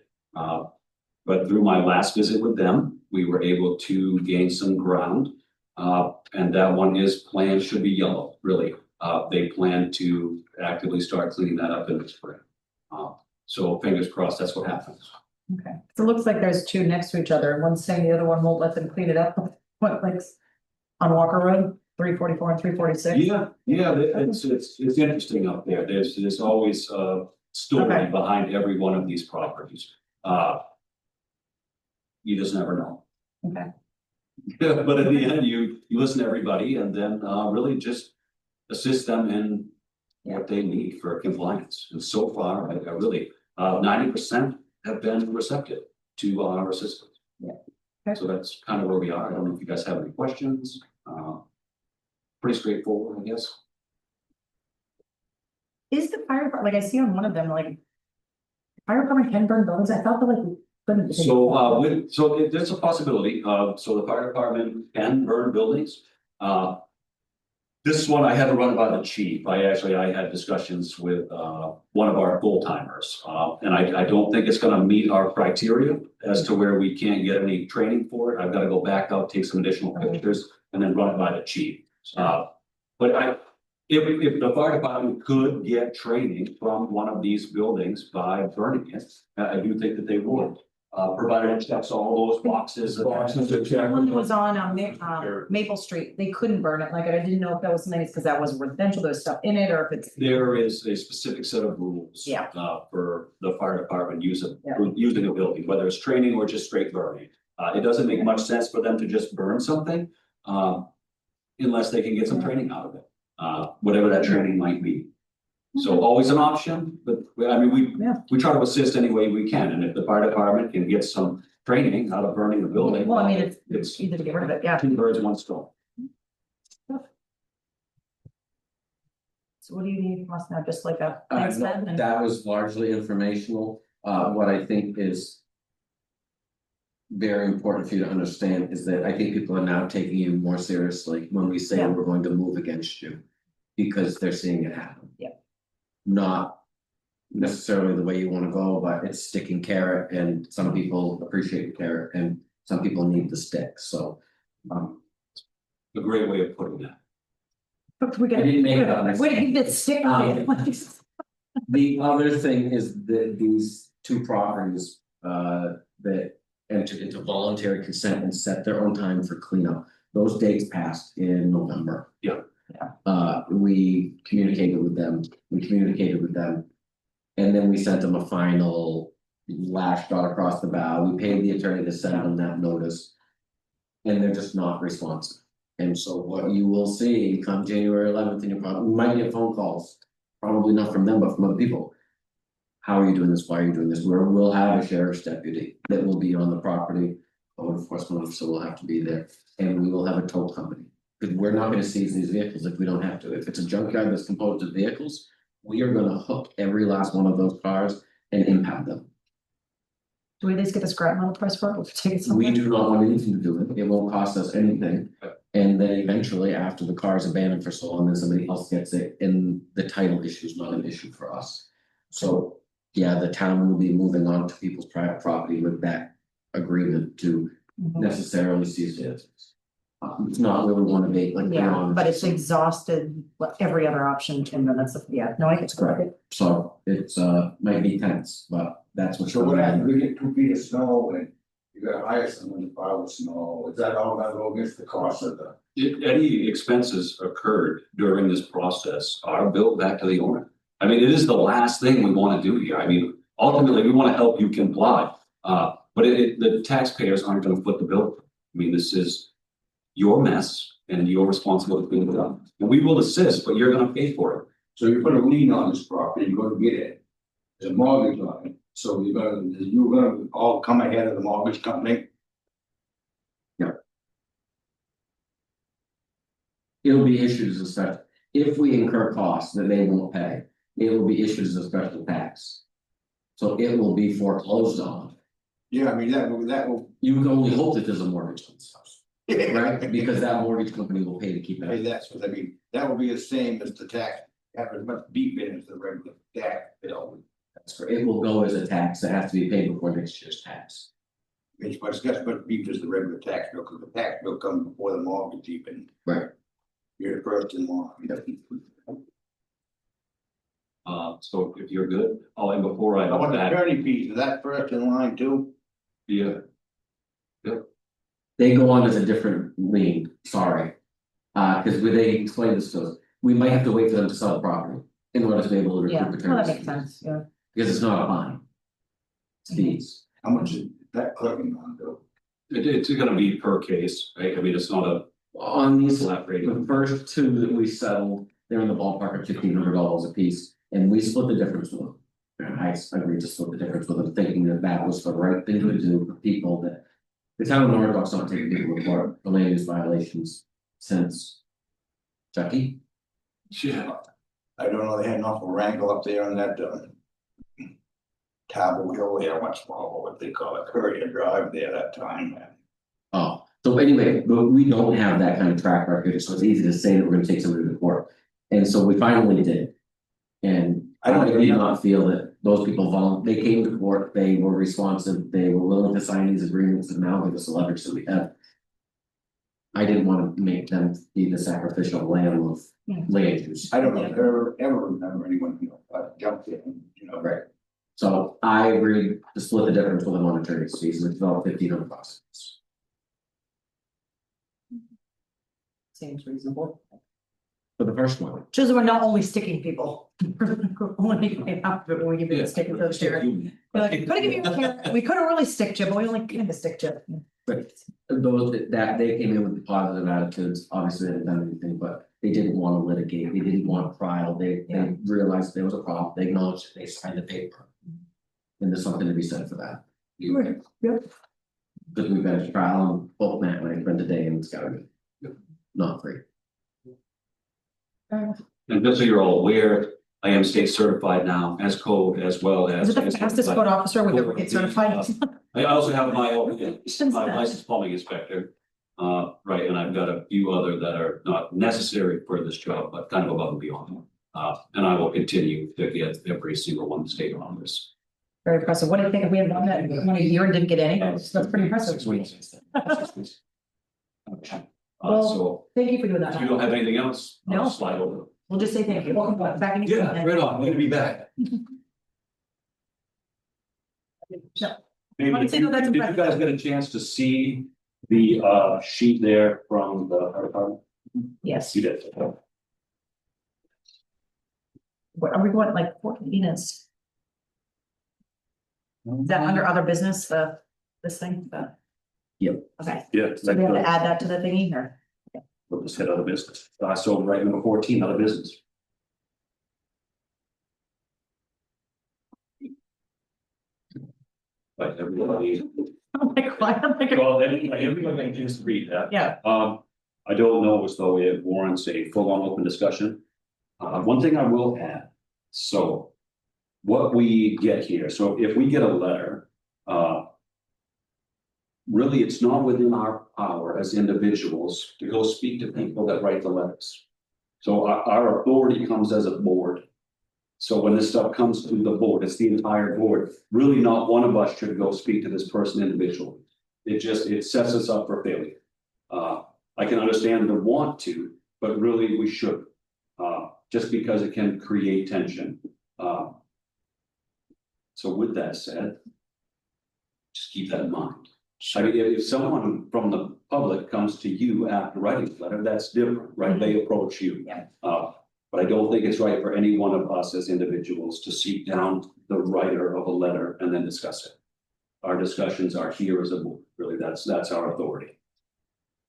But through my last visit with them, we were able to gain some ground. And that one is planned, should be yellow, really. They plan to actively start cleaning that up in the spring. So fingers crossed, that's what happens. Okay, so it looks like there's two next to each other, and one's saying the other one won't let them clean it up. What, like, on Walker Road, 344 and 346? Yeah, it's interesting up there. There's always a story Okay. behind every one of these properties. You just never know. Okay, But in the end, you listen to everybody and then really just assist them in what they need for compliance. And so far, I really 90% have been receptive to our assistance. Yeah. Okay. So that's kind of where we are. I don't know if you guys have any questions. Pretty straightforward, I guess. is the fire department, like I see on one of them, like, fire department can burn buildings, I thought that like. couldn't- So there's a possibility, so the fire department can burn buildings. This one I had to run by the chief. I had discussions with one of our full timers. And I don't think it's gonna meet our criteria as to where we can't get any training for it. I've gotta go back out, take some additional pictures and then run it by the chief. But if the fire department could get training from one of these buildings by burning it, I do think that they would. Provided it checks all those boxes. to check. One was on Maple Street, they couldn't burn it, like, I didn't know if that was something, because that was residential, there's stuff in it, or if it's. There is a specific set of rules. Yeah. For the fire department using Yeah. a building, whether it's training or just straight burning. It doesn't make much sense for them to just burn something, unless they can get some training out of it, whatever that training might be. So always an option, but I mean, Yeah. we try to assist any way we can, and if the fire department can get some training out of burning the building. Well, I mean, It's it's easy to get rid of it, yeah. two birds, one stone. So what do you need from us now, just like a No, thanks then? and- that was largely informational. What I think is very important for you to understand is that I think people are now taking you more seriously when we say Yeah. we're going to move against you. Because they're seeing it happen. Yeah. Not necessarily the way you wanna go, but it's sticking carrot and some people appreciate the carrot and some people need the stick, so. A great way of putting that. But we I gotta, didn't make we that gotta, mistake. wait, that stick on it. The other thing is that these two properties that entered into voluntary consent and set their own time for cleanup. Those dates passed in November. Yeah. We communicated with them, and then we sent them a final lash dot across the bow. We paid the attorney to send them that notice. And they're just not responsive. And so what you will see come January 11th, and we might get phone calls, probably not from them, but from other people. How are you doing this? Why are you doing this? We'll have a sheriff's deputy that will be on the property. Code enforcement officer will have to be there, and we will have a tow company. Because we're not gonna seize these vehicles if we don't have to. If it's a junkyard that's composed of vehicles, we are gonna hook every last one of those cars and impound them. Do we at least get the scrap metal price for it? We'll take it We somewhere. do not want anything to do with it. It won't cost us anything. And then eventually, after the car is abandoned for so long, then somebody else gets it, and the title issue is not an issue for us. So, yeah, the town will be moving on to people's private property with that agreement to Mhm. necessarily seize vehicles. It's not where we wanna be, like. Yeah, but it's exhausted every other option, and then that's, yeah, no, I get That's correct. So it's might be tense, but that's what's. So what going on. happens, we get 2 feet of snow and you gotta hire someone to plow the snow, is that all gonna go against the cost of the? If any expenses occurred during this process are billed back to the owner. I mean, it is the last thing we wanna do here. I mean, ultimately, we wanna help you comply. But the taxpayers aren't gonna foot the bill. I mean, this is your mess and your responsibility to clean it up. And we will assist, but you're gonna pay for it. So you put a lien on this property, you're gonna get it, there's a mortgage on it, So you're gonna all come ahead of the mortgage company? It'll be issued as a special, if we incur costs that they won't pay, it will be issued as a special tax. So it will be foreclosed on. Yeah, I mean, that will. You can only hope that there's a mortgage on this house, right? Because that mortgage company will pay to keep Hey, it. that's what I mean, that will be the same as the tax, have as much beat in as the regular tax bill. That's correct. It will go as a tax that has to be paid before next year's tax. It's what's got as much beat as the regular tax bill, because the tax bill comes before the mortgage even. Right. You're the first in line. So if you're good, oh, and before I I want go the back, attorney fees, is that first in line too? yeah, They go on as a different lien, sorry. Cause when they explain this to us, we might have to wait for them to sell the property in order to be able to Yeah, recoup well, that attorney's makes fees. sense, yeah. Because it's not a fine. It's fees. How much is that clicking on though? it's gonna be per case, right? I mean, it's not a On these, flat rate. the first two that we settled, they're in the ballpark of $1,500 a piece, and we split the difference with them. And I agreed to split the difference with them, thinking that that was the right thing to do for people that. The town of Norridgewock's not taking people to court for land use violations since. Chucky, Yeah. I don't know, they had an awful wrangle up there on that, Table Hill there, what's what they call it, Courier Drive there that time. oh, so anyway, but we don't have that kind of track record, so it's easy to say that we're gonna take somebody to court. And so we finally did. And I don't I even did know. not feel that those people they came to court, they were responsive, they were willing to sign these agreements, and now give us the leverage that we have. I didn't wanna make them be the sacrificial lamb of Yeah. land use. I don't know, ever remember anyone, jumped in, Right. So I agreed to split the difference with them on attorney's fees, and it's about $1,500. Seems reasonable. For the first one. Just we're not only sticking people. We're only getting half of it when we give you the stick of those shares. We're like, could have given you a carrot, we could have really sticked you, but we only kind of sticked you. But those that they came in with the positive attitudes, obviously they hadn't done anything, but they didn't want to litigate, they didn't want a trial, they Yeah. realized there was a problem, they acknowledged it, they signed the paper. And there's something to be said for that. Right, yep. Because we've got a trial, and both Matt and I spent a day, and it's gotta be. Not free. And just so you're all aware, I am state certified now as code as well as. Is it the fastest code officer we've ever get certified? I also have my own, Shouldn't my say that. licensed plumbing inspector. Right, and I've got a few other that are not necessary for this job, but kind of above and beyond. And I will continue to get every single one state on this. Very impressive. What do you think? We had one that won a year and didn't get any. That's pretty impressive. 6 weeks. 6 weeks. Okay. Well, So Thank you for doing if you that. don't have anything else, No. I'll slide over. We'll just say thank you. Welcome back in. Yeah, right on, good to be back. No. Maybe Wanna if say you, no, that's did you impressive. guys get a chance to see the sheet there from the fire department? Yes. You did. What are we going like 14 is? Is that under other business, this thing, Yep. Okay, Yeah. so we have to add that to the thingy or? We'll just hit other business. I sold right number 14, other business. Like everybody, I'm like, why am I? well, everybody can just read that. Yeah, I don't know as though it warrants a full-on open discussion. One thing I will add, so. What we get here, so if we get a letter, really, it's not within our power as individuals to go speak to people that write the letters. So our authority comes as a board. So when this stuff comes to the board, it's the entire board, really not one of us should go speak to this person individually. It sets us up for failure. I can understand the want to, but really we should, just because it can create tension. So with that said, just keep that in mind. I mean, if someone from the public comes to you after writing a letter, that's different, right? They approach you. Yeah. But I don't think it's right for any one of us as individuals to seek down the writer of a letter and then discuss it. Our discussions are here as a board, really, that's our authority.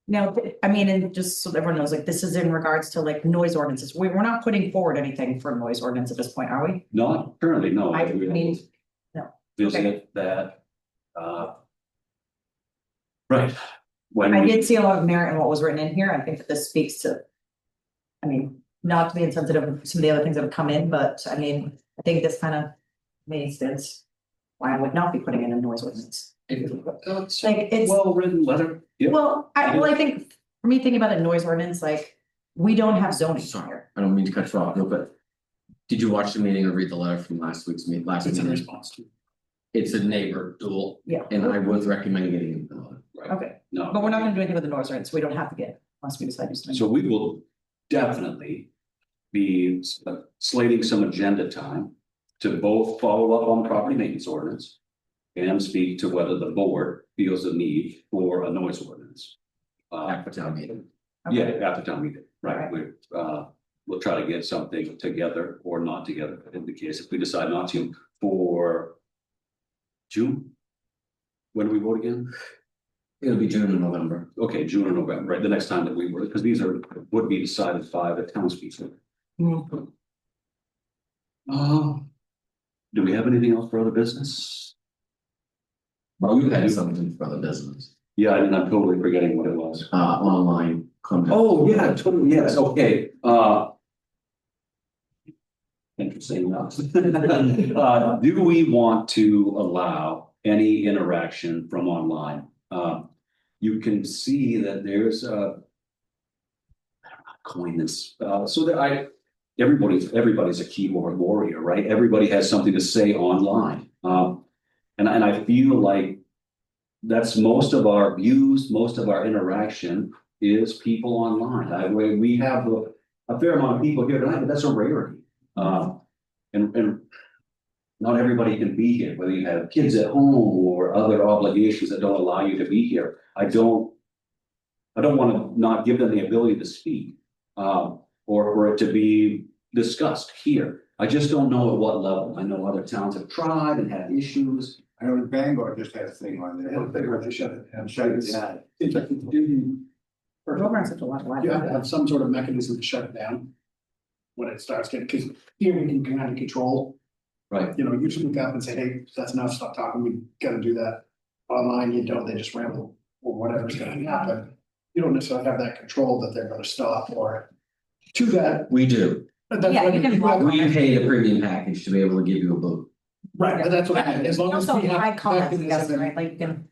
now, I mean, and just so everyone knows, like, this is in regards to like noise ordinances. We're not putting forward anything for noise ordinance at this point, are we? Not currently, no. I mean, visit that. Right, when I we, did see a lot of merit in what was written in here. I think that this speaks to. I mean, not to be insensitive of some of the other things that have come in, but I mean, I think this kind of made sense. Why I would not be putting in a noise ordinance. it's Like, it's, well-written letter. Yeah. well, I think, for me, thinking about a noise ordinance, like, we don't have zoning Sorry, here. I don't mean to cut you off, but did you watch the meeting or read the letter from last week's meeting, last It's in meeting? response to. It's a neighbor duel, Yeah, and I would recommend getting the letter. okay, No. but we're not gonna do anything with the noise ordinance. We don't have to get, unless we decide to. do something. So we will definitely be slating some agenda time to both follow up on the property maintenance ordinance and speak to whether the board feels the need for a noise ordinance. After town meeting. Yeah, after town meeting, right, Right. we'll try to get something together or not together, in the case if we decide not to, for June? When do we vote again? It'll be June and November. Okay, June or November, right, the next time that we were, because these would be decided by the townspeople. Do we have anything else for other business? Well, you had something for the business, Yeah, and I'm totally forgetting what it was. online comment. Oh, yeah, totally, yes, okay, interesting enough. Do we want to allow any interaction from online? You can see that there's I don't know how to coin this, so that everybody's a keyboard warrior, right? Everybody has something to say online. And I feel like that's most of our views, most of our interaction is people online. We have a fair amount of people here tonight, but that's a rarity. And not everybody can be here, whether you have kids at home or other obligations that don't allow you to be here. I don't want to not give them the ability to speak, or for it to be discussed here. I just don't know at what level. I know other towns have tried and had issues. I know Bangor just had a thing on there. They were to shut it down. Shut it down. It's like, you Programs have to watch. you have to have some sort of mechanism to shut it down. When it starts getting, because here we can kind of control, Right. you know, you speak up and say, hey, that's enough, stop talking, we gotta do that. Online, you don't, they just ramble or whatever's gonna happen. You don't necessarily have that control that they're gonna stop or to that. We do. But that's Yeah, what you can block We paid a premium package to be able to give you a boot. Right, but that's what I mean, as long as Also, we have. hide comments, I'm guessing, mechanism, right, like you can.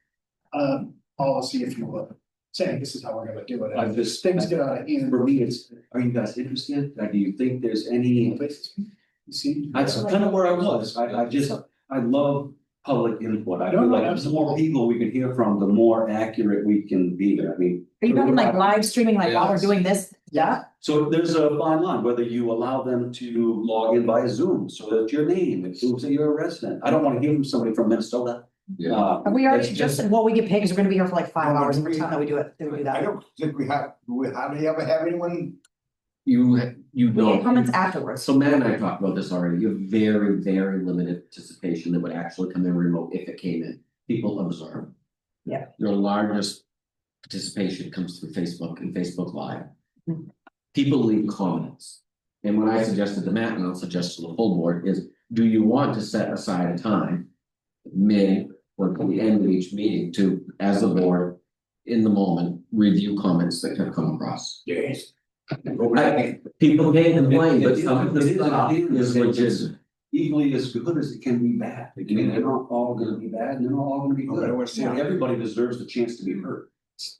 Policy, if you will, saying this is how we're gonna do it. I And just- Things get out of hand. For me, it's, are you guys interested? Do you think there's any? You see? That's kind of where I was. I love public input. I No, feel no, like the more absolutely. people we can hear from, the more accurate we can be. I mean. Are you talking like live streaming, like while we're doing this? Yeah. So there's a fine line, whether you allow them to log in via Zoom, so that your name, it proves that you're a resident. I don't want to hear from somebody from Minnesota. And we already It's just said what we get paid, because we're gonna be here for like 5 hours every time that we do it, do I that. don't think we hardly ever have anyone. You We know. get comments afterwards. So Matt and I talked about this already. You have very, very limited participation that would actually come in remote if it came in. People observe. Yeah. Your largest participation comes through Facebook and Facebook Live. Mhm. People leave comments. And what I suggested to Matt and I'll suggest to the full board is, do you want to set aside a time? Mid or at the end of each meeting to, as a board, in the moment, review comments that have come across. Yes. People can't complain, but It some of the is- stuff is legitimate. Equally as good as it can be bad. I mean, they're not all gonna be bad, and they're not all gonna be Nobody good. wants to- Everybody deserves the chance to be heard.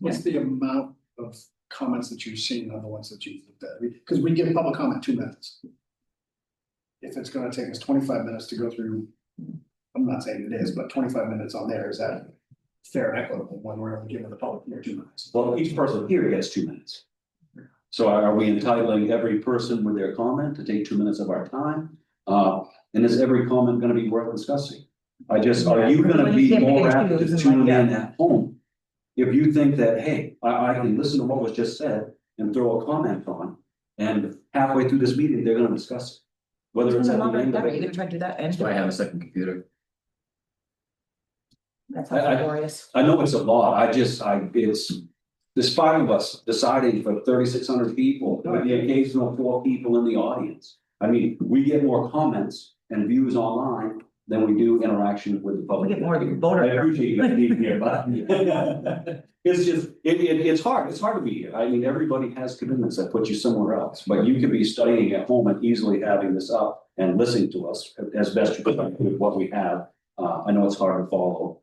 What's the amount of comments that you've seen on the ones that you've looked at? Because we give public comment 2 minutes. If it's gonna take us 25 minutes to go through, I'm not saying it is, but 25 minutes on there, is that fair and equitable when we're only giving the public here 2 minutes? Well, each person here gets 2 minutes. So are we entitling every person with their comment to take 2 minutes of our time? And is every comment gonna be worth discussing? Are you gonna be more apt to tune in at home? If you think that, hey, I can listen to what was just said and throw a comment on, and halfway through this meeting, they're gonna discuss it. Whether it's at the end of Are you it. gonna try to do that? That's why I have a second computer. That's I- glorious. I know it's a lot, there's 5 of us deciding for 3,600 people, with the occasional 4 people in the audience. I mean, we get more comments and views online than we do interaction with the We public. get more I voter. appreciate you guys being here, but it's just, it's hard to be here. I mean, everybody has commitments that put you somewhere else, but you could be studying at home and easily having this up and listening to us as best you can with what we have. I know it's hard to follow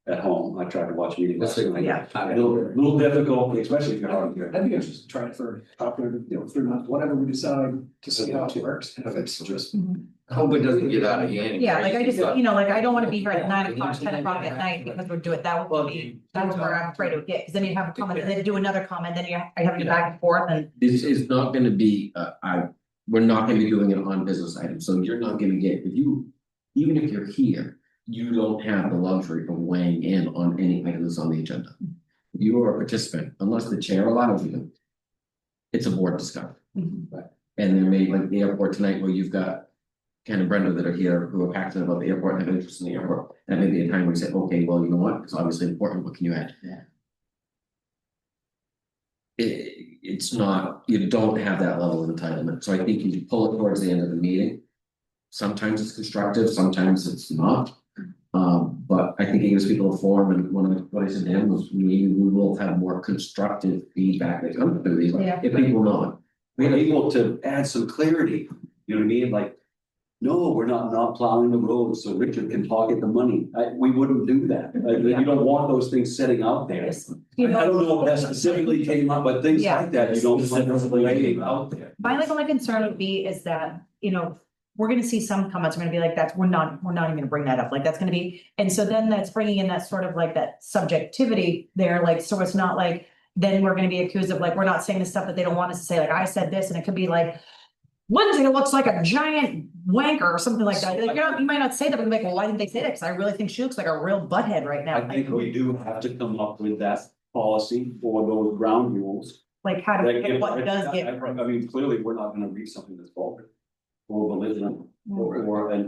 at home. I tried to watch meetings. last night. Yeah. A little difficult, especially if you're hard here. I'd be interested to try it for popular, 3 months, whatever we decide to see how it works, and if it's just. Hope it doesn't get out of hand. Yeah, like I just, like I don't wanna be here at 9 o'clock, 10 o'clock at night because we're doing, that would be, that's where I'm afraid of get, cause then you have a comment, and then do another comment, then I have to back and forth and. This is not gonna be, we're not gonna be doing it on business items, so you're not gonna get, even if you're here. You don't have the luxury of weighing in on any items on the agenda. You are a participant, unless the chair allows you. It's a board discussion. Mhm. And there may, like the airport tonight, where you've got Ken and Brenda that are here, who are passionate about the airport and have interest in the airport. That may be a time where you say, okay, well, you know what, it's obviously important, what can you add? Yeah. It's not, you don't have that level of entitlement, so I think you pull it towards the end of the meeting. Sometimes it's constructive, sometimes it's not. But I think it gives people a forum, and what I said to him was, we will have more constructive feedback that comes through these, Yeah. if people not. We're able to add some clarity, you know what I mean, like. No, we're not plowing the roads, so Richard can pocket the money. We wouldn't do that. You don't want those things sitting out there. I don't know if that specifically came up, but things Yeah. like that, you don't want them laying out there. My only concern would be is that, we're gonna see some comments, we're gonna be like, we're not even gonna bring that up, like, that's gonna be, and so then that's bringing in that sort of like that subjectivity there, like, so it's not like, then we're gonna be accused of like, we're not saying the stuff that they don't want us to say, like, I said this, and it could be like, Lindsay looks like a giant wanker or something like that, like, you might not say that, but be like, well, why didn't they say that? Cause I really think she looks like a real butthead right now. I think we do have to come up with that policy for those ground rules. Like, how That do, give- what does I get, mean, clearly, we're not gonna read something that's vulgar. Or belligerent, or a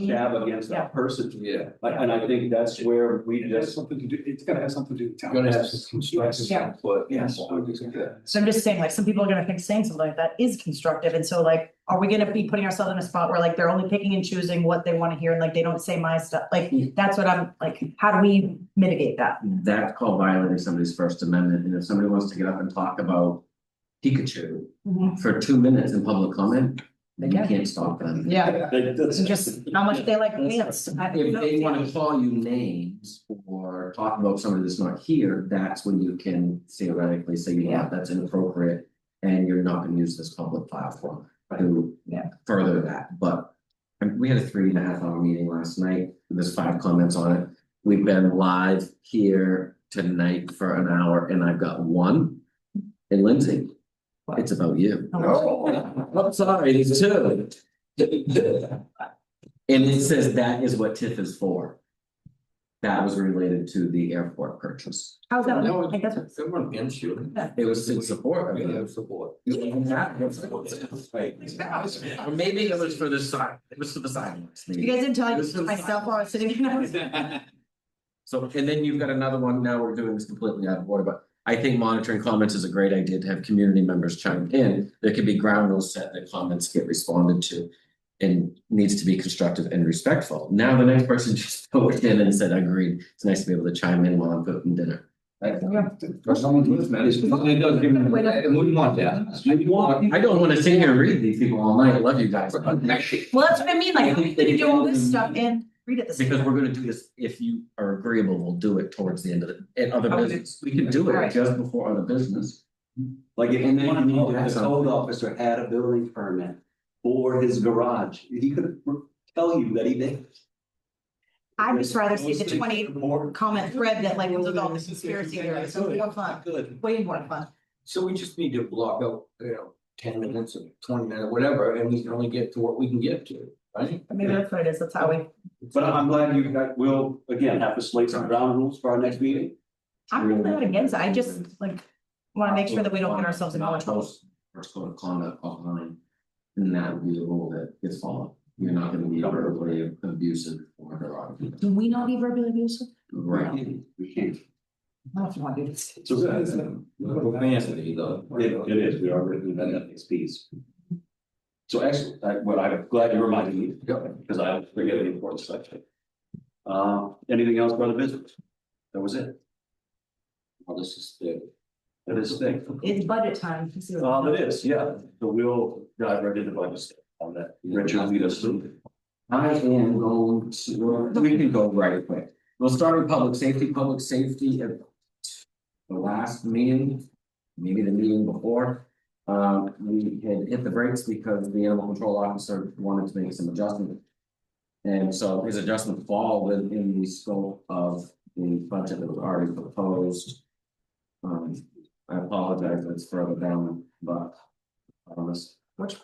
stab against Yeah. that person. Yeah. And I think that's where we It has just, something to do, it's gonna have something to do with town. Gonna have some constructive Yeah. input. Yes. so I'm just saying, like, some people are gonna think saying something like that is constructive, and so like, are we gonna be putting ourselves in a spot where like, they're only picking and choosing what they wanna hear, and like, they don't say my stuff, like, that's what I'm, like, how do we mitigate that? That's called violating somebody's First Amendment, and if somebody wants to get up and talk about Pikachu for 2 minutes in public comment, then you Yeah. can't stop them. Yeah, that's and just how much they like pants. If they wanna call you names or talk about somebody that's not here, that's when you can theoretically say, you know, what, that's inappropriate. And you're not gonna use this public platform to Yeah. further that, but. We had a 3.5 hour meeting last night, there's 5 comments on it. We've been live here tonight for an hour and I've got 1. And Lindsay, it's about you. I'm sorry, it's 2. And it says that is what TIF is for. That was related to the airport purchase. How's that? No, I think that's what- someone against you. It was in support of We it. have support. Or maybe it was for the side, it was for the sidewalks. You guys didn't tell me This is- myself while I was sitting here. So, and then you've got another one, now we're doing this completely out of order, but I think monitoring comments is a great idea to have community members chime in. There could be ground rules set that comments get responded to. And needs to be constructive and respectful. Now the next person just spoke in and said, agreed, it's nice to be able to chime in while I'm cooking dinner. For someone who's mad, it does give them, I wouldn't want that. I don't wanna sit here and read these people all night, I love you guys. Well, that's what I mean, like, we could do all this stuff and read it the same. Because we're gonna do this, if you are agreeable, we'll do it towards the end of the, and other business, we can do it Alright. just before other business. like, if you And then want to you know need to if have the code officer had a building permit for his garage, he could tell you that he did. I'd just rather see the Those things 20 are more- comment thread that like was all the conspiracy theories, so more fun, Good. way more fun. So we just need to block out, 10 minutes or 20 minutes, whatever, and we can only get to what we can get to, right? Maybe that's what it is, that's how we, But I'm glad you guys will, again, have to slate some ground rules for our next meeting. I'm really not against it, I just like. Wanna make sure that we don't get ourselves in more trouble. First code of conduct offline, and that would be the rule that gets followed. You're not gonna be verbally abusive or derogatory. Do we not be verbally abusive? Right. We can't. I don't know if you wanna do this. It's okay. Profanity, though. It is, we are written in that ethics piece. So excellent, I'm glad you reminded me, because I forget the importance of that. Anything else about the business? That was it. Well, this is the, That is the thing. It's budget time. It is, yeah. So we'll dive right into budget stuff on that. Richard, lead us through. I am going to, we can go right quick. We'll start with public safety at the last meeting, maybe the meeting before. We had hit the brakes because the animal control officer wanted to make some adjustments. And so his adjustment fall within the scope of the budget that was already proposed. I apologize, it's further down, but. Which,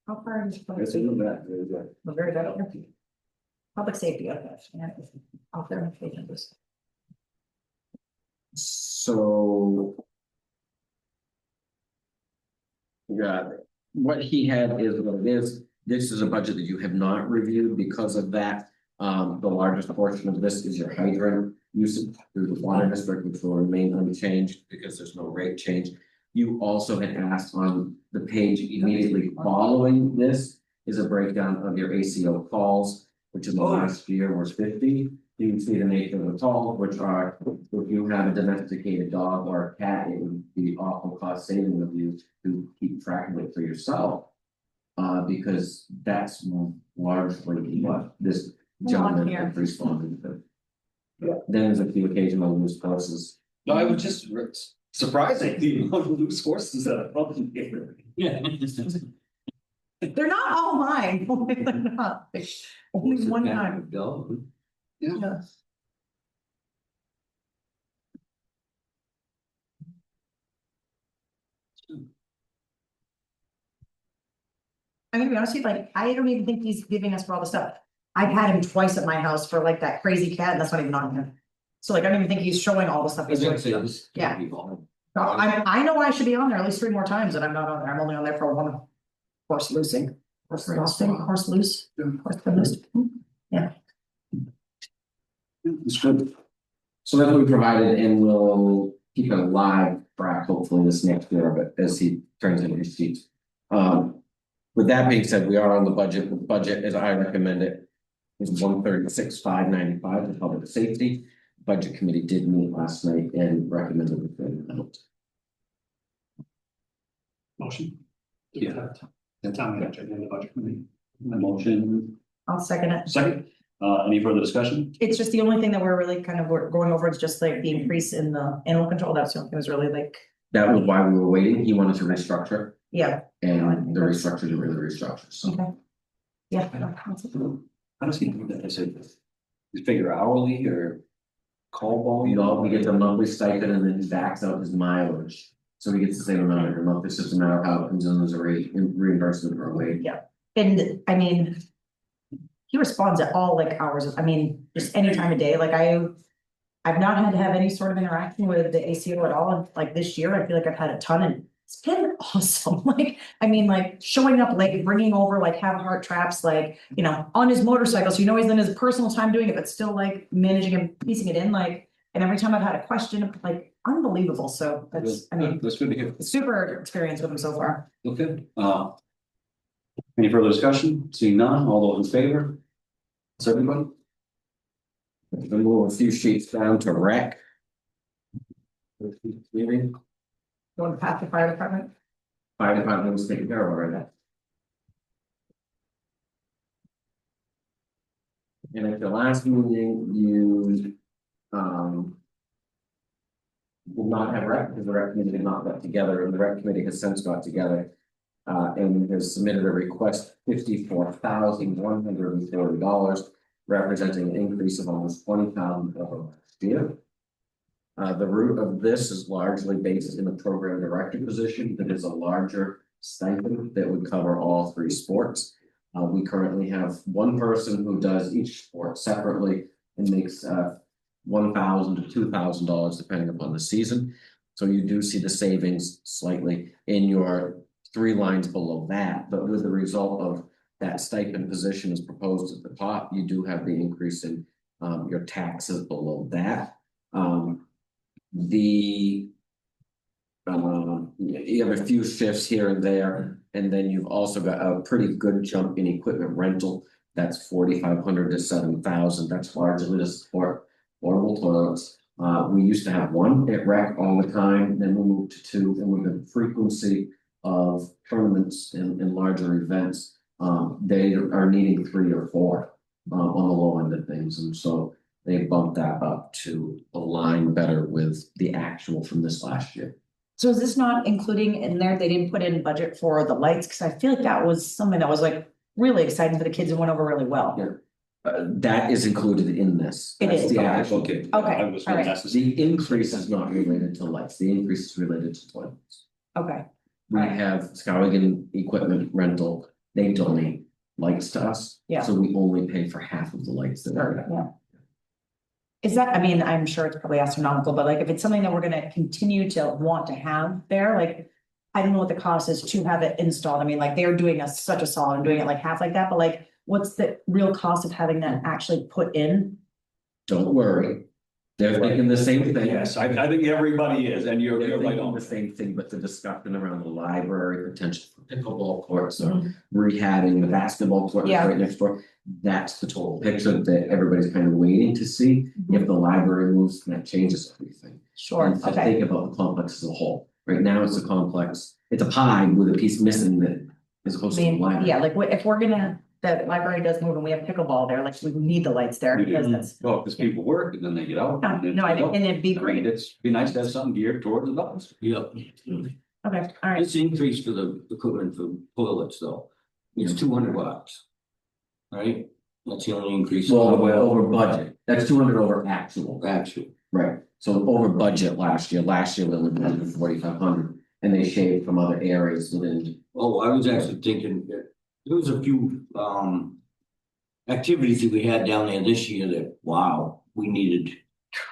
how far is public It's safety? in that, very good. We're very good at it. Public safety, okay. Yeah, out there in pages. So. Yeah, what he had is what it is. This is a budget that you have not reviewed because of that. The largest portion of this is your hydrant usage through the water district, which will remain unchanged because there's no rate change. You also had asked on the page immediately following this is a breakdown of your ACO calls, which in the last year was 50. You can see the nature of the calls, which are, if you have a domesticated dog or a cat, it would be awful cost saving of you to keep track of it for yourself. Because that's largely what this gentleman here. responded to. Then there's a few occasional loose horses. No, I was just surprising the amount of loose horses that are probably here. yeah. They're not all mine. They're not. Only one time. Dog. Yeah. I'm gonna be honest with you, like, I don't even think he's giving us for all the stuff. I've had him twice at my house for like that crazy cat, and that's not even on him. So like, I don't even think he's showing all the stuff I he's was doing. gonna say this. Yeah. Be long. I know I should be on there at least 3 more times, and I'm not on there. I'm only on there for one horse loosing. Horse loosing, horse loose, horse been loose. Yeah. It's good. So that's what we provided and we'll keep it alive track hopefully this next year, but as he turns in receipts. With that being said, we are on the budget. The budget, as I recommend it, is 136,595 for public safety. Budget committee did meet last night and recommended the same amount. Motion. Yeah. The town manager and the budget committee. Motion, I'll second it. second, any further discussion? It's just the only thing that we're really kind of going over is just like the increase in the animal control. That's the only thing was really like, That was why we were waiting. He wanted to restructure yeah, and the restructure didn't really restructure, so. okay. Yeah. that's it. How does he do that? Is it, you figure hourly or call volume? You know, he gets a monthly stipend and then he backs out his mileage. So he gets the same amount every month. It's just a matter of how it comes in as a rate reimbursement or a wage. And I mean, he responds at all like hours, I mean, just any time of day, like I've not had to have any sort of interaction with the ACO at all, and like this year, I feel like I've had a ton, and it's been awesome, like, I mean, like, showing up late, bringing over, like, have heart traps, like, you know, on his motorcycle, so you know he's in his personal time doing it, but still like managing and piecing it in, like, and every time I've had a question, like, unbelievable, so that's, I mean, That's good to hear. super experience with him so far. Okay, Any further discussion? Seeing none, all those in favor? Is everybody? Then move a few sheets down to rec. Maybe Going to pass the fire department. fire department was taken care of already. And at the last meeting, you will not have rec, because the rec committee did not get together, and the rec committee has since got together. And has submitted a request $54,140, representing an increase of almost 20,000 over last year. The root of this is largely based in the program director position, that is a larger stipend that would cover all 3 sports. We currently have one person who does each sport separately and makes $1,000 to $2,000 depending upon the season. So you do see the savings slightly in your 3 lines below that, but with the result of that stipend position is proposed at the top, you do have the increase in your taxes below that. You have a few shifts here and there, And then you've also got a pretty good jump in equipment rental. That's 4,500 to 7,000. That's largely to support portable toilets. We used to have one at rec all the time, then we moved to two, and with the frequency of tournaments and larger events, they are needing 3 or 4 on the low end of things, and so they bumped that up to align better with the actual from this last year. So is this not including in there, they didn't put in budget for the lights, cause I feel like that was something that was like really exciting for the kids and went over really well. Yeah. That is included in this. It That's is, the okay. actual. Okay, I was all right. necessary. The increase is not related to lights, the increase is related to toilets. Okay, We Alright. have Skowhegan equipment rental, they donate lights to us. Yeah. So we only pay for half of the lights that are. yeah. Is that, I mean, I'm sure it's probably astronomical, but like if it's something that we're gonna continue to want to have there, like. I don't know what the cost is to have it installed. I mean, like they're doing us such a solid and doing it like half like that, but like, what's the real cost of having that actually put in? Don't worry, they're thinking the same thing. Yes, I think everybody is, and you're They're right thinking on. the same thing, but the discussion around the library, potential for pickleball courts or Mhm. rehabbing the basketball court Yeah. right next door. That's the total picture that everybody's kind of waiting to see. If the library moves, that changes everything. Sure, And to okay, think about the complex as a whole. Right now, it's a complex, it's a pie with a piece missing that is I hosted in mean, the library. yeah, like if we're gonna, the library does move and we have pickleball there, like we need the lights there because that's. Well, because people work and then they get out. and No, I they think, go. and it'd be I mean, great. it's be nice to have something geared toward the dogs. Yep. Okay, all right, It's increased for the equipment for toilets though. It's $200. Right? That's the only increase. Well, over budget, that's 200 over actual. Actual. Right, so over budget last year we only budgeted 4,500, and they shaved from other areas within. Oh, I was actually thinking, there was a few, activities that we had down there this year that, wow, we needed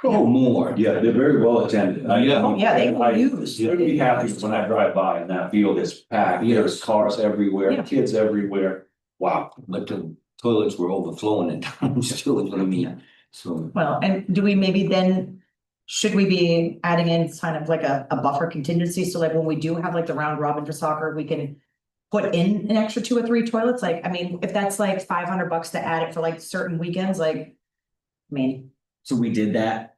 more. Yeah, they're very well attended. Yeah. Oh, yeah, they were I used. couldn't be happy when I drive by and that field is packed, there's cars everywhere, Yeah. kids everywhere. Wow. But the toilets were overflowing at times too, is what I mean, so. Well, and do we maybe then, should we be adding in kind of like a buffer contingency, so like when we do have like the round robin for soccer, we can. Put in an extra 2 or 3 toilets, like, I mean, if that's like $500 to add it for like certain weekends, like. I mean, So we did that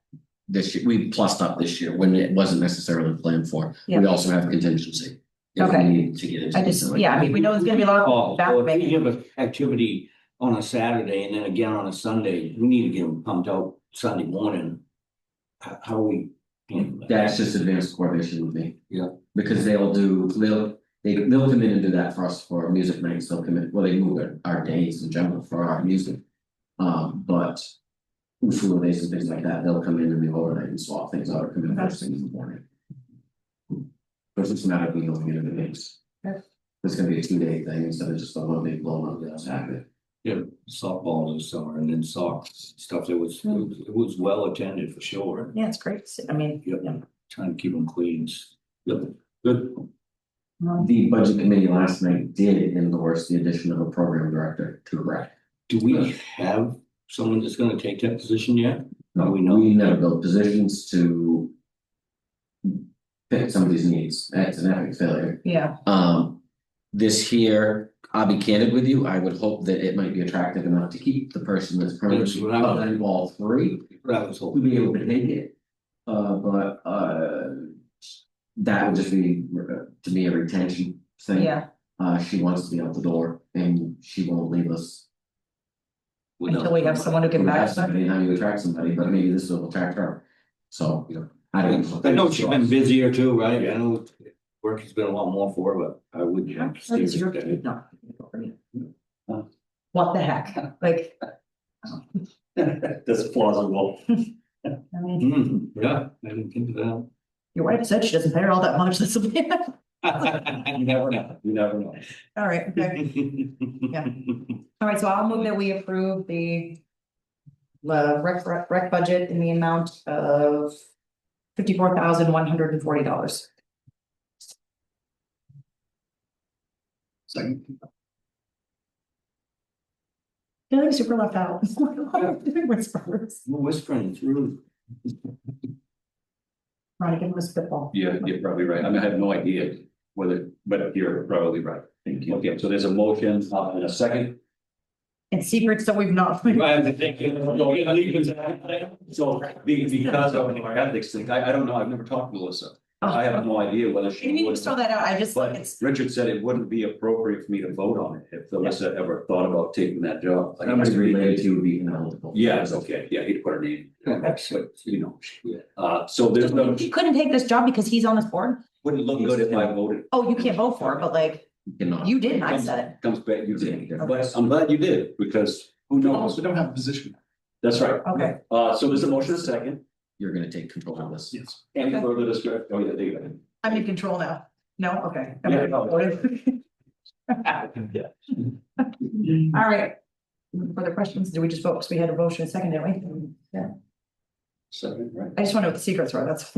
this year, we plussed up this year when it wasn't necessarily planned for. Yeah. We also have contingency. If we Okay. need to get into. I just, something like yeah, I that. mean, we know there's gonna be a lot Oh, of back well, if we making. have an activity on a Saturday and then again on a Sunday, we need to get them pumped out Sunday morning. How we? handle that? That's just advanced coordination with me. Yeah. Because they'll come in and do that for us for music nights, they'll come in, well, they move our days in general for our music. But. Usual days and things like that, they'll come in and they overnight and swap things out or come in first thing in the morning. It's just a matter of being able to get in the mix. Okay. It's gonna be a 2-day thing instead of just a 1 day blown up, that's happening. Yeah, softball this summer and then socks, stuff that was, it was well attended for sure. Yeah, it's great, I mean, Yep. yeah. Trying to keep them clean. Yep, good. The budget committee last night did endorse the addition of a program director to rec. Do we have someone that's gonna take that position yet? No, we know. We never built positions to. Fit some of these needs, that's an epic failure. Yeah, This here, I'll be candid with you, I would hope that it might be attractive enough to keep the person that's That's permanently what I was- covering all 3. That was To hoping. be able to take it. But that would just be, to me, a retention thing. yeah, She wants to be out the door and she won't leave us. until we have someone who can We back have us. somebody, how you attract somebody, but maybe this will attract her. So, you know, I don't. I know she's been busier too, right? I know work has been a lot more for her, but I would. have to stay It's your with kid, that. no. What the heck, like, That's plausible. I mean, Yeah, I didn't think of that. your wife said she doesn't pay her all that much, that's. You never know. You never know. All right, okay. All right, so I'll move that we approve the rec budget in the amount of $54,140. Second. Feel like super left out. Whispers. We're whispering through. Trying to give him a spitball. Yeah, you're probably right. I mean, I have no idea whether, but you're probably right. Okay, so there's a motion, and a second. And secrets that we've not. So because of our ethics thing, I don't know, I've never talked to Melissa. I have no idea whether I she didn't even would. just throw that out, I just, like, But it's, Richard said it wouldn't be appropriate for me to vote on it if Melissa ever thought about taking that job. Like, Somebody related to be ineligible. yeah, it's okay, yeah, he'd put her name, Okay. but you know, so there's no, he couldn't take this job because he's on this board? wouldn't look good if I voted. Oh, you can't vote for it, but like, You cannot. you did, I said Comes back, you did, Okay. but I'm glad you did, because who We knows, also don't have a position. that's right. it, okay. So there's a motion, a second, You're gonna take control of this. Yes. any Okay. further discussion, oh yeah, there you go. I'm in control now. No, okay. Yeah, no. All right. Further questions? Did we just vote? Because we had a motion and a second, didn't we? Yeah. Second, right? I just want to know what the secrets were. That's.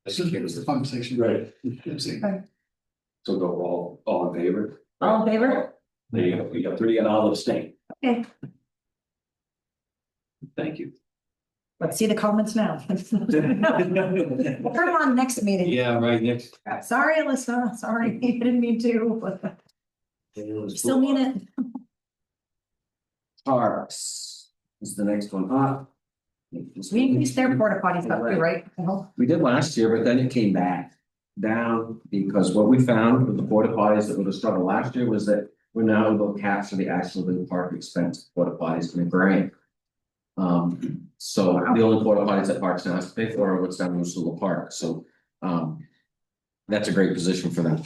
This is the conversation. Right. See. So go all in favor? All in favor? There you go, we got 3 and I'll abstain. Okay. Thank you. Let's see the comments now. We'll turn them on next meeting. Yeah, right, next. Sorry, Alyssa. Sorry, I didn't mean to. Still mean it. Parks is the next one up. We increased their porta potty stuff too, right? I hope. We did last year, but then it came back down because what we found with the porta potties that were the struggle last year was that we're now able to capture the actual big park expense porta potties in a grant. So the only porta potties that Parks now has to pay for are what's down in Lucilla Park, so that's a great position for them.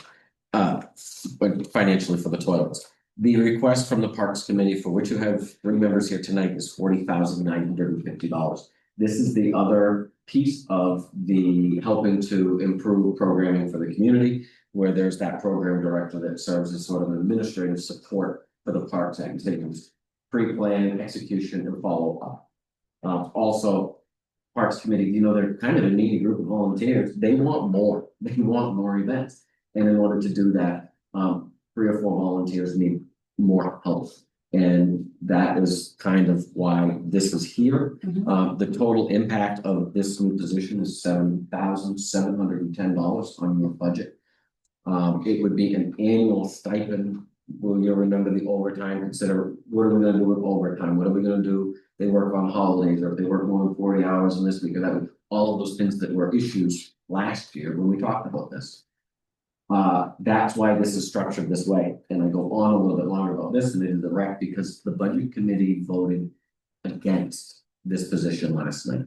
But financially for the toilets. The request from the Parks Committee, for which you have 3 members here tonight, is $40,950. This is the other piece of the helping to improve programming for the community, where there's that program director that serves as sort of an administrative support for the parks activities, pre-plan, execution, and follow-up. Also, Parks Committee, you know, they're kind of a needy group of volunteers. They want more. They want more events. And in order to do that, 3 or 4 volunteers need more help. And that is kind of why this is here. The total impact of this new position is $7,710 on your budget. It would be an annual stipend. Will you remember the overtime? Consider, what are we gonna do with overtime? What are we gonna do? They work on holidays, or if they work more than 40 hours in this week, or that, all of those things that were issues last year when we talked about this. That's why this is structured this way, and I go on a little bit longer about this than it is the rec, because the budget committee voted against this position last night.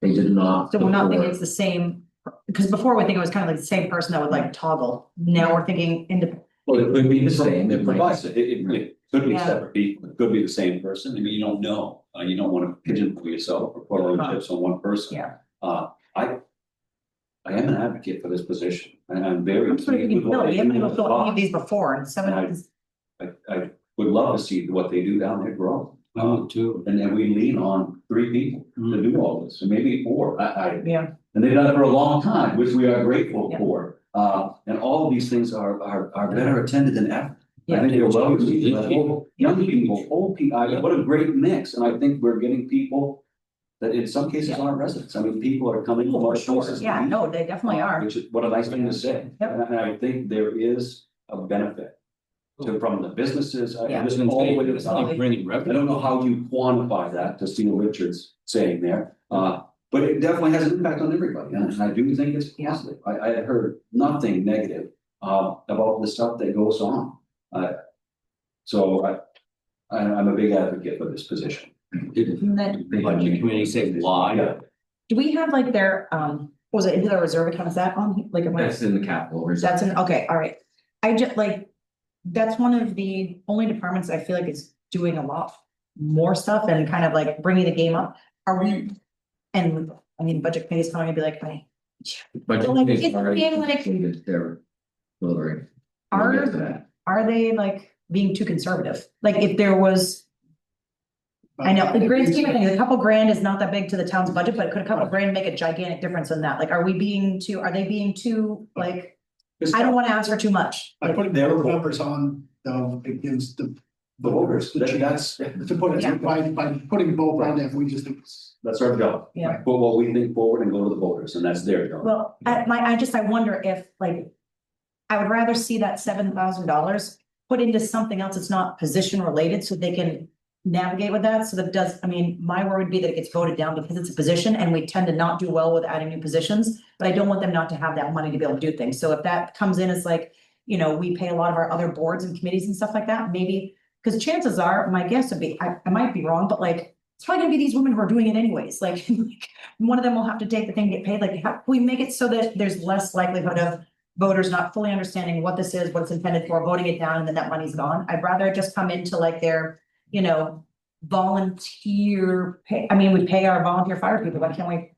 They did not. So we're not thinking support- it's the same, because before we think it was kind of like the same person that would like toggle. Now we're thinking Well, It could be the same, it It might- provides it could be Yeah. separate people, it could be the same person, I mean, you don't know, you don't wanna pigeonhole yourself or put all your chips on one person. Yeah. I am an advocate for this position, and I'm very. I'm sure you keen can with what fill, they we haven't do even in filled the any of these before, and And I- 7 is, I would love to see what they do down there grow. I would too. And then we lean on 3 people to do all this, and maybe 4, yeah, and they've done it for a long time, which we are grateful Yeah. for. And all of these things are better attended than ever. I Yeah. think they're well received, Yeah. young people, old people, what a great mix, and I think we're getting people that in some cases Yeah. aren't residents, I mean, people are coming from for other sure, places. to yeah, be no, they definitely are. Which is, what a nice thing to say, Yep. and I think there is a benefit to, from the businesses, Yeah. just all the way to the top. You're bringing I revenue. don't know how you quantify that, to Steve Richards saying there, but it definitely has an impact on everybody, and I do think it's Yeah. positive. I had heard nothing negative about the stuff that goes on. So I'm a big advocate for this position. And then, The budget committee say why? Yeah. do we have like their, was it, is there a reserve account, is that on, like, am I- That's in the capital reserve. that's an, okay, all right. I just like, that's one of the only departments I feel like is doing a lot more stuff and kind of like bringing the game up. Are we, and I mean, budget committee's probably gonna be like, I. Budget So, like, committee's it's already being like- completed their delivery. We'll get to Are, that. are they like being too conservative? Like if there was, I know, the grand scheme of things, a couple grand is not that big to the town's budget, but could a couple grand make a gigantic difference in that? Like, are we being too, are they being too, like, I don't wanna ask for too much. By putting They're- their numbers on, it gives the. The voters, The chance that's to put Yeah. it, by putting both on there, if we just. our job. Yeah. Put what we think forward and go to the voters, and that's their job. Well, I wonder if like, I would rather see that $7,000 put into something else that's not position related, so they can navigate with that, so that it does, I mean, my worry would be that it gets voted down because it's a position, and we tend to not do well with adding new positions, but I don't want them not to have that money to be able to do things, so if that comes in as like, you know, we pay a lot of our other boards and committees and stuff like that, maybe, because chances are, my guess would be, I might be wrong, but like, it's probably gonna be these women who are doing it anyways, like, one of them will have to take the thing, get paid, like, how, we make it so that there's less likelihood of voters not fully understanding what this is, what it's intended for, voting it down, and then that money's gone. I'd rather it just come into like their, you know, volunteer pay. I mean, we pay our volunteer fire people. Why can't we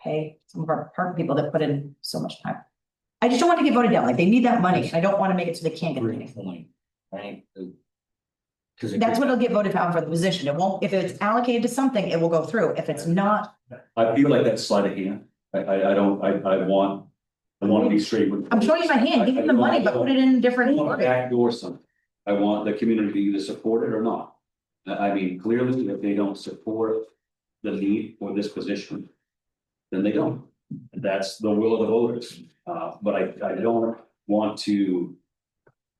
pay some of our park people that put in so much time? I just don't want to get voted down. Like, they need that money. I don't want to make it so they can't get the money. Great point, right? That's what it'll get voted down for the position. It won't, if it's allocated to something, it will go through. If it's not, I feel like that's sleight of hand. I want to be straight with. I'm showing you my hand, give them the money, but put it in I different. want to backdoor something. I want the community to either support it or not. I mean, clearly, if they don't support the need for this position, then they don't. And that's the will of the voters. But I don't want to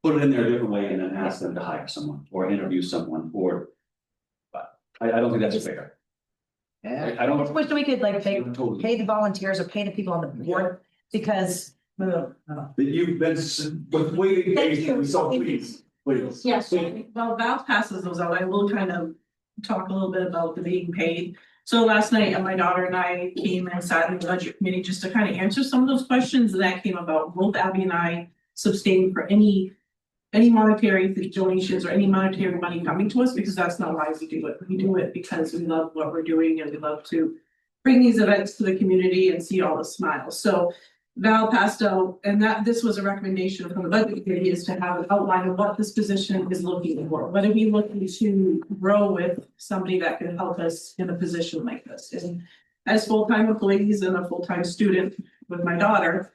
put it in there a different way and then ask them to hire someone or interview someone or. But I don't think that's fair. I don't. I just wish we could like pay Totally. the volunteers or pay the people on the board, because. That you've been waiting patiently, so please. Yes, well, Val passes those out. I will kind of talk a little bit about the being paid. So last night, my daughter and I came and sat in the budget committee just to kind of answer some of those questions that came about. Both Abby and I sustained for any monetary donations or any monetary money coming to us, because that's not why we do it. We do it because we love what we're doing and we love to bring these events to the community and see all the smiles. So Val passed out, and that this was a recommendation from the budget committee, is to have an outline of what this position is looking for. What are we looking to grow with somebody that can help us in a position like this? And as full-time employees and a full-time student with my daughter,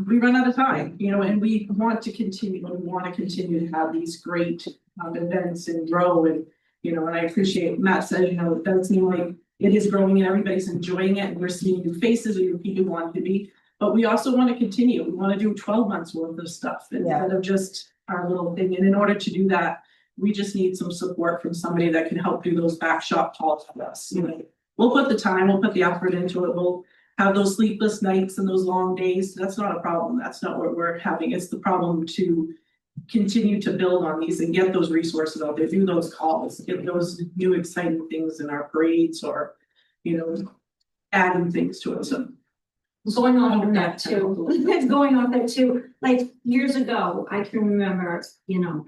we run out of time, you know, and we want to continue to have these great events and grow, and you know, and I appreciate Matt said, you know, it does seem like it is growing and everybody's enjoying it, and we're seeing new faces and new people want to be. But we also want to continue. We want to do 12 months worth of stuff instead of just our little thing. And in order to do that, we just need some support from somebody that can help do those back shop calls for us. You know, we'll put the time, we'll put the effort into it. We'll have those sleepless nights and those long days. That's not a problem. That's not what we're having. It's the problem to continue to build on these and get those resources out there, do those calls, get those new exciting things in our parades, or, you know, adding things to it. So going on with that too, going on there too, like years ago, I can remember, you know,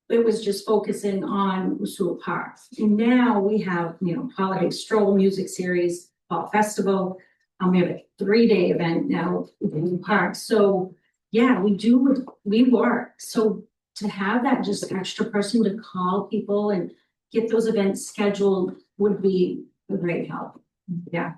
it was just focusing on Usul Park. And now we have, you know, holiday stroll music series, fall festival. We have a 3-day event now in the park. So yeah, we work. So to have that just extra person to call people and get those events scheduled would be a great help. Yeah.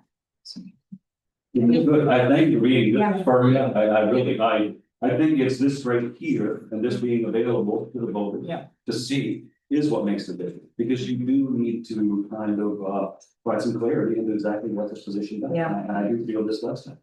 Good, I thank you, Reed, Yeah. this for, I really, I think it's this right here, and this being available to the voters. Yeah. To see is what makes the difference, because you do need to kind of, provide some clarity into exactly what this position does. Yeah. And I do feel this last time.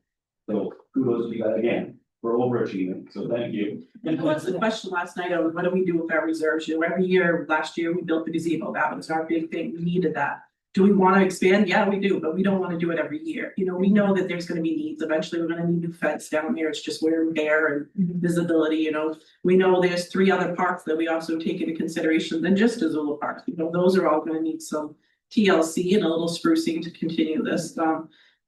So kudos to you guys again for overachieving, so thank you. and that was the question last night of what do we do with our reserves? You know, every year, last year, we built the gazebo. That was our big thing. We needed that. Do we want to expand? Yeah, we do, but we don't want to do it every year. You know, we know that there's going to be needs. Eventually, we're going to need new fence down here. It's just wear and tear and visibility, you know. We know there's 3 other parks that we also take into consideration than just Azula Park. You know, those are all going to need some TLC and a little sprucing to continue this.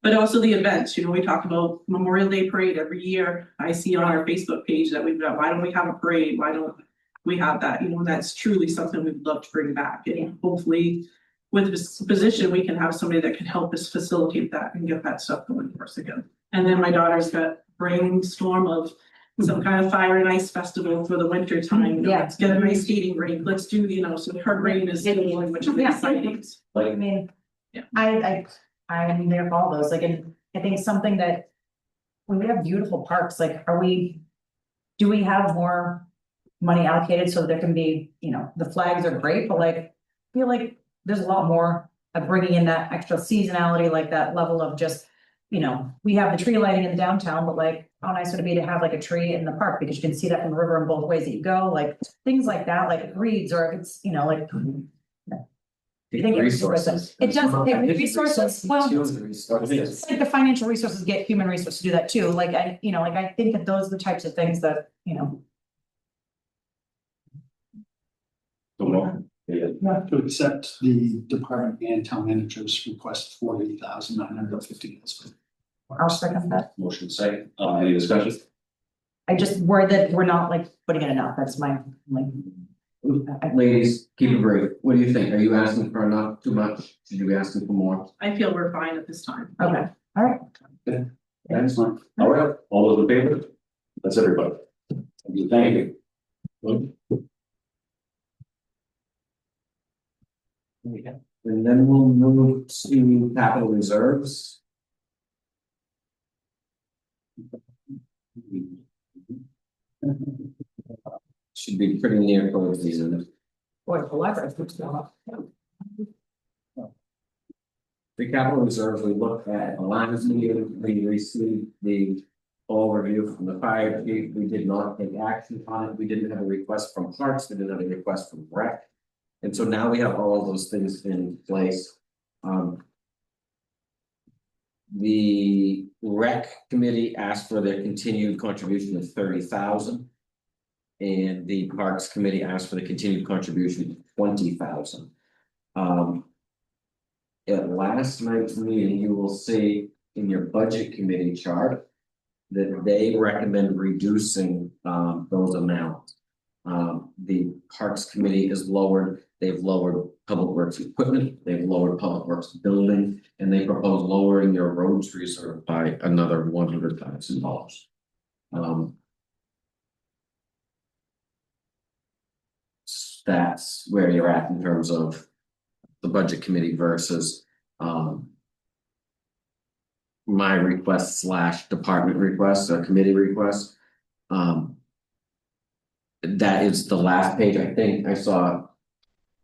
But also the events, you know, we talk about Memorial Day Parade every year. I see on our Facebook page that we've got, why don't we have a parade? Why don't we have that? You know, and that's truly something we'd love to bring back. And hopefully with this position, we can have somebody that can help us facilitate that and get that stuff going for us again. And then my daughter's got brainstorm of some kind of fire and ice festival for the winter time. You know, Yeah. let's get a nice skating rink. Let's do, you know, so her brain is going, which is Yeah. exciting. I mean, Yeah. I'm there for all those, like, and I think something that. When we have beautiful parks, like, do we have more money allocated so there can be, you know, the flags are great, but like, I feel like there's a lot more of bringing in that extra seasonality, like that level of just. you know, we have the tree lighting in downtown, but like, how nice would it be to have like a tree in the park, because you can see that from the river in both ways that you go, like, things like that, like reeds, or if it's, you know, like. I think Resources. it does take resources, well, Resources. it's like the financial resources get human resources to do that too, like, I, you know, like, I think that those are the types of things that, you know. To accept the department and town manager's request for $40,950. I'll second that. Motion second, any discussion? I just worry that we're not like putting it enough, that's my, like. Ladies, keep it brief. What do you think? Are you asking for enough, too much? Should you be asking for more? I feel we're fine at this time. Okay, all right. Excellent. All right, all those in favor? That's everybody. Thank you. And then we'll move to capital reserves. Should be pretty near towards the end. Boy, the library keeps going up. The capital reserves, we looked at the last meeting, we received the overview from the fire chief, we did not take action on it, we didn't have a request from Parks, we didn't have a request from Rec. And so now we have all of those things in place. The Rec committee asked for their continued contribution of 30,000. And the Parks Committee asked for the continued contribution of 20,000. At last night's meeting, you will see in your budget committee chart that they recommend reducing those amounts. The Parks Committee is lowered, they've lowered Public Works equipment, they've lowered Public Works building, and they propose lowering your roads reserve by another $100,000. That's where you're at in terms of the budget committee versus my request / department request or committee request. That is the last page. I think I saw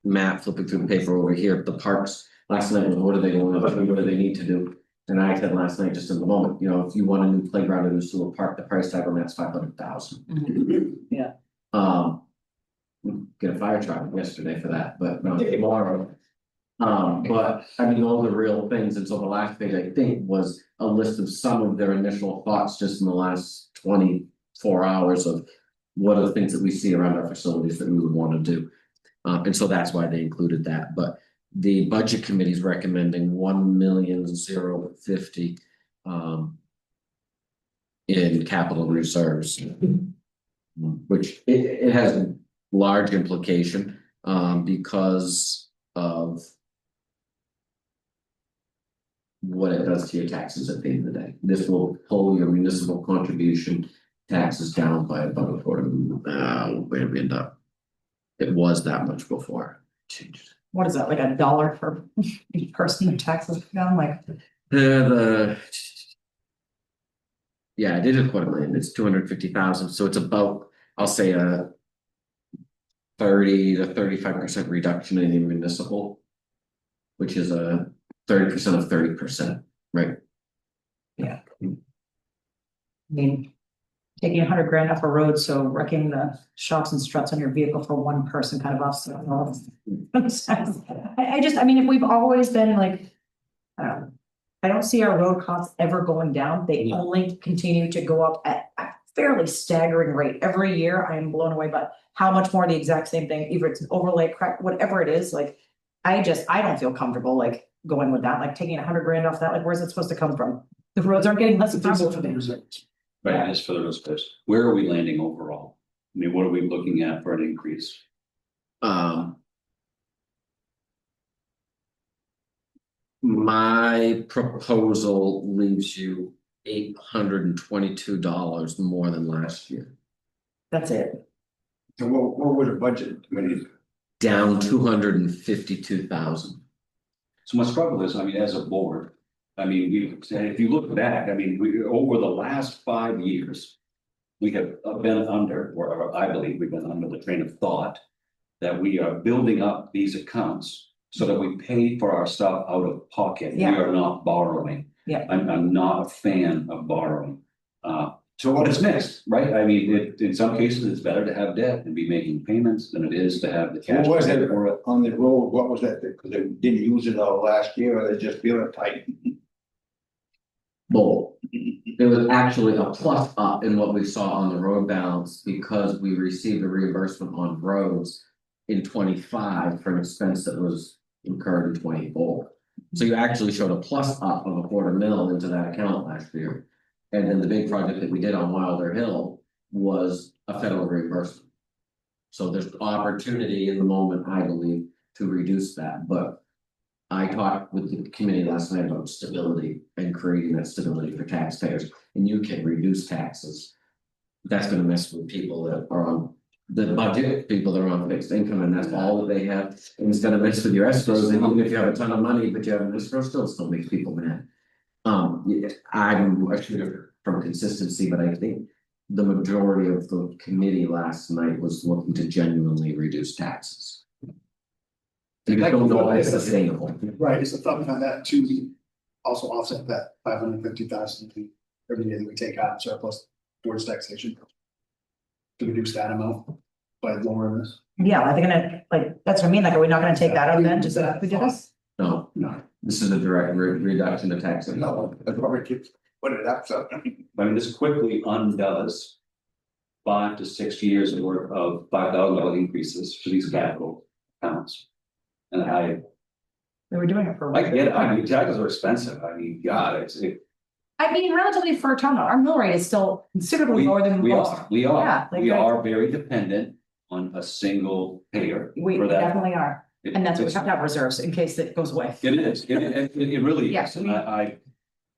Matt flipping through the paper over here. The Parks last night was what do they want to do? What do they need to do? And I said last night, just in the moment, you know, if you want a new playground in the sewer park, the price tag on that's 500,000. Yeah. Get a fire truck yesterday for that, but not tomorrow. But I mean, all the real things, and so the last page, I think, was a list of some of their initial thoughts just in the last 24 hours of what are the things that we see around our facilities that we would want to do. And so that's why they included that, but the budget committee is recommending 1,050,000 in capital reserves. Which it has a large implication because of what it does to your taxes at the end of the day. This will pull your municipal contribution taxes down by about a quarter. Where did we end up? It was that much before. Changed. What is that, like $1 for each person in taxes down, like? Yeah, I did a quarter million. It's 250,000. So it's about, I'll say a 30 to 35% reduction in the municipal, which is a 30% of 30%, right? Yeah. I mean, taking 100 grand off a road, so wrecking the shocks and struts on your vehicle for one person kind of offset. I mean, if we've always been like, I don't see our road costs ever going down. They only continue to go up at a fairly staggering rate. Every year I am blown away by how much more the exact same thing, either it's an overlay, crack, whatever it is, like, I don't feel comfortable like going with that, like taking 100 grand off that, like, where's it supposed to come from? The roads aren't getting less expensive for them. Right, as for the reserves, where are we landing overall? I mean, what are we looking at for an increase? My proposal leaves you $822 more than last year. That's it. So what would a budget committee? Down 252,000. So my struggle is, I mean, as a board, I mean, if you look back, I mean, over the last 5 years, we have been under, or I believe we've been under the train of thought that we are building up these accounts so that we pay for our stuff out of pocket. We Yeah. are not borrowing. Yeah. I'm not a fan of borrowing. So what is mixed, right? I mean, in some cases, it's better to have debt and be making payments than it is to have the cash. What was to pay it for it. on the road? What was that? Because they didn't use it all last year, or they just feel it tight? Both. There was actually a plus up in what we saw on the road balance because we received a reimbursement on roads in 25 for an expense that was incurred in 24. So you actually showed a plus up of $250,000 into that account last year. And then the big project that we did on Wilder Hill was a federal reimbursement. So there's opportunity in the moment, I believe, to reduce that, but I talked with the committee last night about stability and creating that stability for taxpayers, and you can reduce taxes. That's gonna mess with people that are on the budget, people that are on fixed income, and that's all that they have. And it's gonna mess with your escrows, and even if you have a ton of money, but you have an escrow, still makes people mad. Yeah, I'm a shooter from consistency, but I think the majority of the committee last night was looking to genuinely reduce taxes. You just don't know if it's sustainable. Right, it's a thought behind that to also offset that 550,000 every year that we take out surplus towards taxation. To reduce that amount by lowering this. Yeah, are they gonna, like, that's what I mean, like, are we not gonna take that out then, just like we did this? No, this is a direct reduction of taxes. No, that's probably keeps putting it up, so. I mean, this quickly undoes 5 to 6 years worth of $5,000 increases for these capital accounts. And They were doing it for. I get it. I mean, taxes are expensive. I mean, God, I mean, relatively for a town, our mill rate is still considerably lower than we most. are, we Yeah, are, like we that- are very dependent on a single payer We for that. definitely are, and that's what we It's- have to have reserves in case it goes away. It really Yeah, is. And I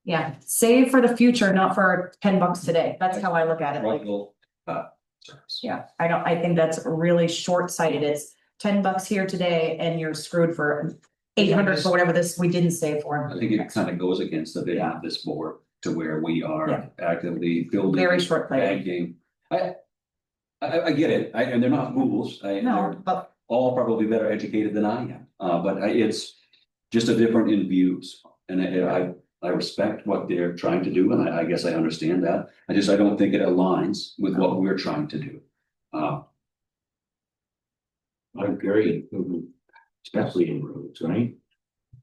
Yeah, save for the future, not for $10 today. That's how I look at it. Like, struggle, service. yeah, I think that's really short-sighted. It's $10 here today and you're screwed for 800 for whatever this we didn't save for. I think it kind of goes against the vision of this board to where we Yeah. are actively building. Very short-sighted. Banking. I get it. And they're not fools. No, They're but all probably better educated than I am. But it's just a different in views. And I respect what they're trying to do, and I guess I understand that. I don't think it aligns with what we're trying to do. I agree, especially in roads, right?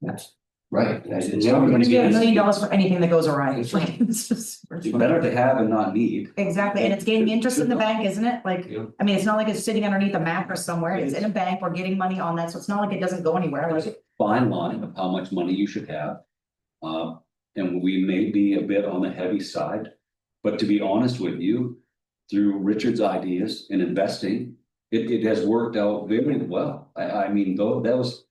That's Right. It's It's never not gonna gonna we get $1 million get, for anything that goes awry. It's like, it's just. it's better to have and not need. Exactly, and it's gaining interest in the bank, isn't it? Like, Yeah. I mean, it's not like it's sitting underneath a mattress somewhere. It's in a bank. We're getting money on that, so it's not like it doesn't go anywhere. There's Like, a fine line of how much money you should have. And we may be a bit on the heavy side, but to be honest with you, through Richard's ideas in investing, it has worked out very well. I mean, though, those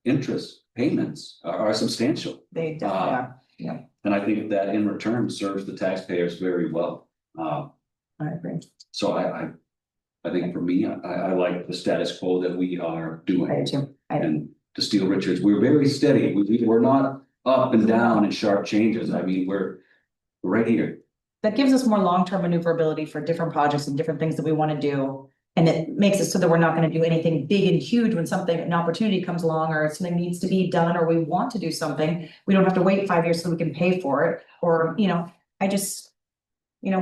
interest payments are substantial. they definitely are. And I think that in return serves the taxpayers very well. I agree. So I think for me, I like the status quo that we are I doing. do too. And to Steel Richards, we're very steady. We're not up and down and sharp changes. I mean, we're right here. That gives us more long-term maneuverability for different projects and different things that we want to do. And it makes it so that we're not going to do anything big and huge when an opportunity comes along or something needs to be done, or we want to do something. We don't have to wait 5 years so we can pay for it, or,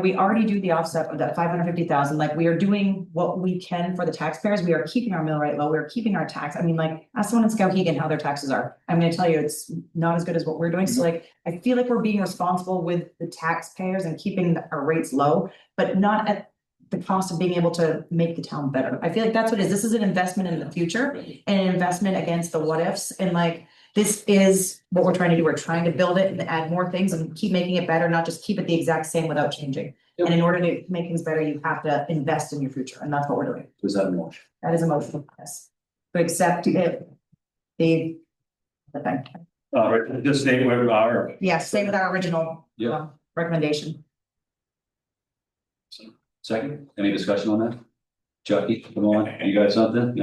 we already do the offset of that 550,000, like we are doing what we can for the taxpayers. We are keeping our mill rate low. We're keeping our tax. I mean, like, ask someone in Skowhegan how their taxes are. I'm gonna tell you, it's not as good as what we're doing. So like, I feel like we're being responsible with the taxpayers and keeping our rates low, but not at the cost of being able to make the town better. I feel like that's what it is. This is an investment in the future and an investment against the what ifs. And like, this is what we're trying to do. We're trying to build it and add more things and keep making it better, not just keep it the exact same without changing. Yep. And in order to make things better, you have to invest in your future, and that's what we're doing. Was that more? That is a motion, yes. To accept it, the thing. Just stay where we are. Yeah, stay with our original Yeah. recommendation. Second, any discussion on that? Chucky, come on, you got something?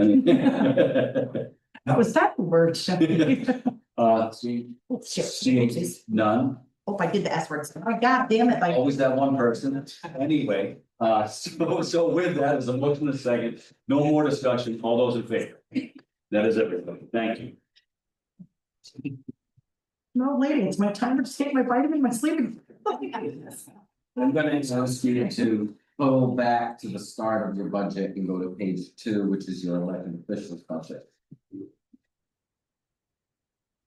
Was that the word? Seeing none, Hope I did the S words. Oh, God damn it, like, always that one person. Anyway, so with that, as a motion and a second, no more discussion, all those in favor. That is everything. Thank you. No, lady, it's my time to take my vitamin, my sleeping. I'm gonna ask you to go back to the start of your budget and go to page 2, which is your elected officials budget.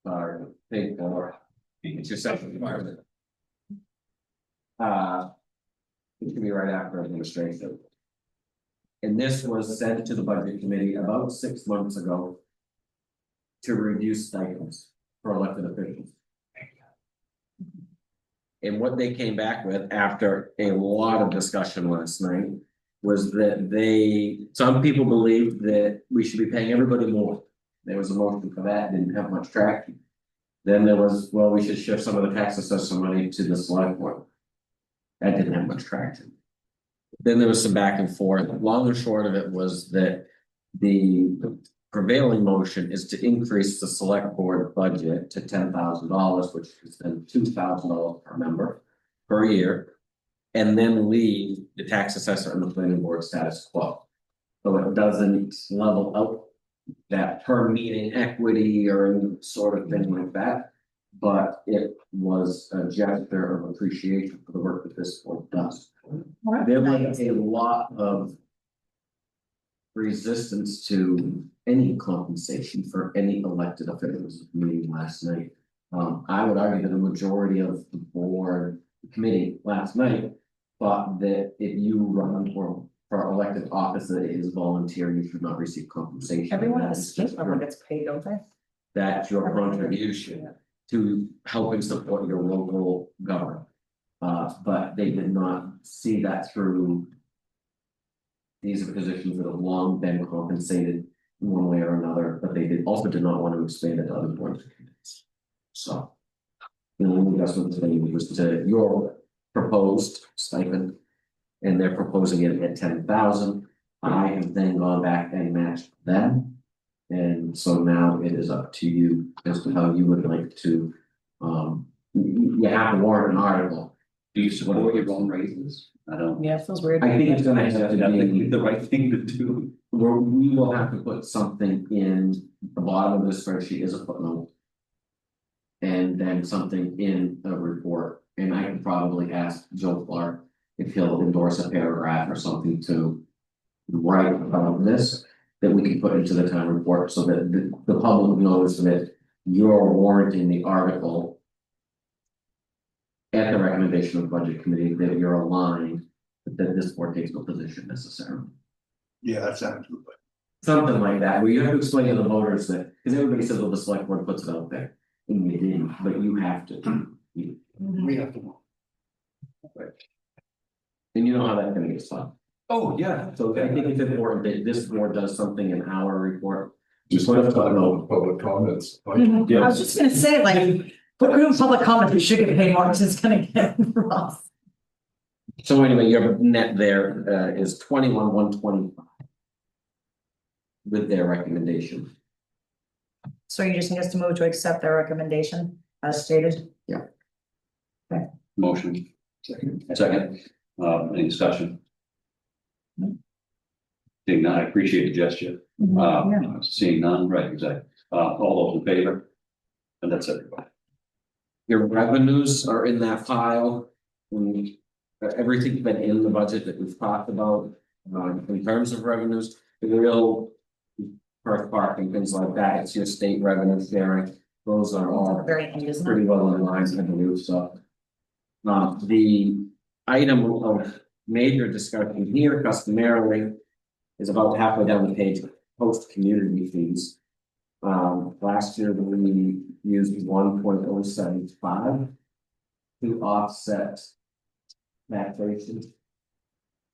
Sorry, page 4, it's your second department. It should be right after administration. And this was sent to the budget committee about 6 months ago. To reduce stipends for elected officials. And what they came back with after a lot of discussion last night. Was that some people believed that we should be paying everybody more. There was a motion for that, didn't have much traction. Then there was, well, we should shift some of the tax assessor money to the select board. That didn't have much traction. Then there was some back and forth. Long and short of it was that the prevailing motion is to increase the select board budget to $10,000, which is then $2,000 per member per year. And then leave the tax assessor and the planning board status quo. So it doesn't level out that per meeting equity or any sort of thing like that. But it was a gesture of appreciation for the work that this board does. There was a lot of resistance to any compensation for any elected officials meeting last night. I would argue that the majority of the board committee last night thought that if you run for elected office that is volunteer, you should not receive compensation. Everyone That has is state just level your- gets paid, don't they? That's your contribution to helping support your local government. But they did not see that through. These are positions that have long been compensated in one way or another, but they did not want to expand it to other boards and committees. So. The only adjustment thing was to your proposed stipend. And they're proposing it at 10,000. I have then gone back and matched them. And so now it is up to you as to how you would like to, you have to warrant an article. Do you support your own raises? I don't. Yeah, it feels weird. I think it's gonna have to I think be, the right thing to do. we will have to put something in the bottom of the spreadsheet as a footnote. And then something in a report, and I can probably ask Joe Clark if he'll endorse a paragraph or something to. Write about this, that we can put into the town report so that the public knows that you're warranting the article. At the recommendation of the budget committee, that you're aligned, that this board takes no position necessarily. Yeah, that sounds good. Something like that, where you have to explain to the voters that, because everybody says, well, the select board puts it out there. And you didn't, but you have to. We have to. And you know how that's gonna get spun. Oh, yeah. So I think it's important that this board does something in our report. Just put it on public comments. Mhm. I was just gonna say, like, put it in public comment, we should get paid more, because it's gonna get rough. So anyway, your net there is 21,125. With their recommendation. So you just need us to move to accept their recommendation as stated? Motion. Second, any discussion? Seeing none, I appreciate the gesture. Yeah. Seeing none, right, exactly. All those in favor? And that's everybody. Your revenues are in that pile. Everything's been in the budget that we've talked about, in terms of revenues, the real. First park and things like that, it's your state revenue sharing, those are all Very end, isn't pretty it? well in line, I believe, so. The item of major discussion here customarily. Is about halfway down the page, post community fees. Last year we used 1.075. To offset. Taxation.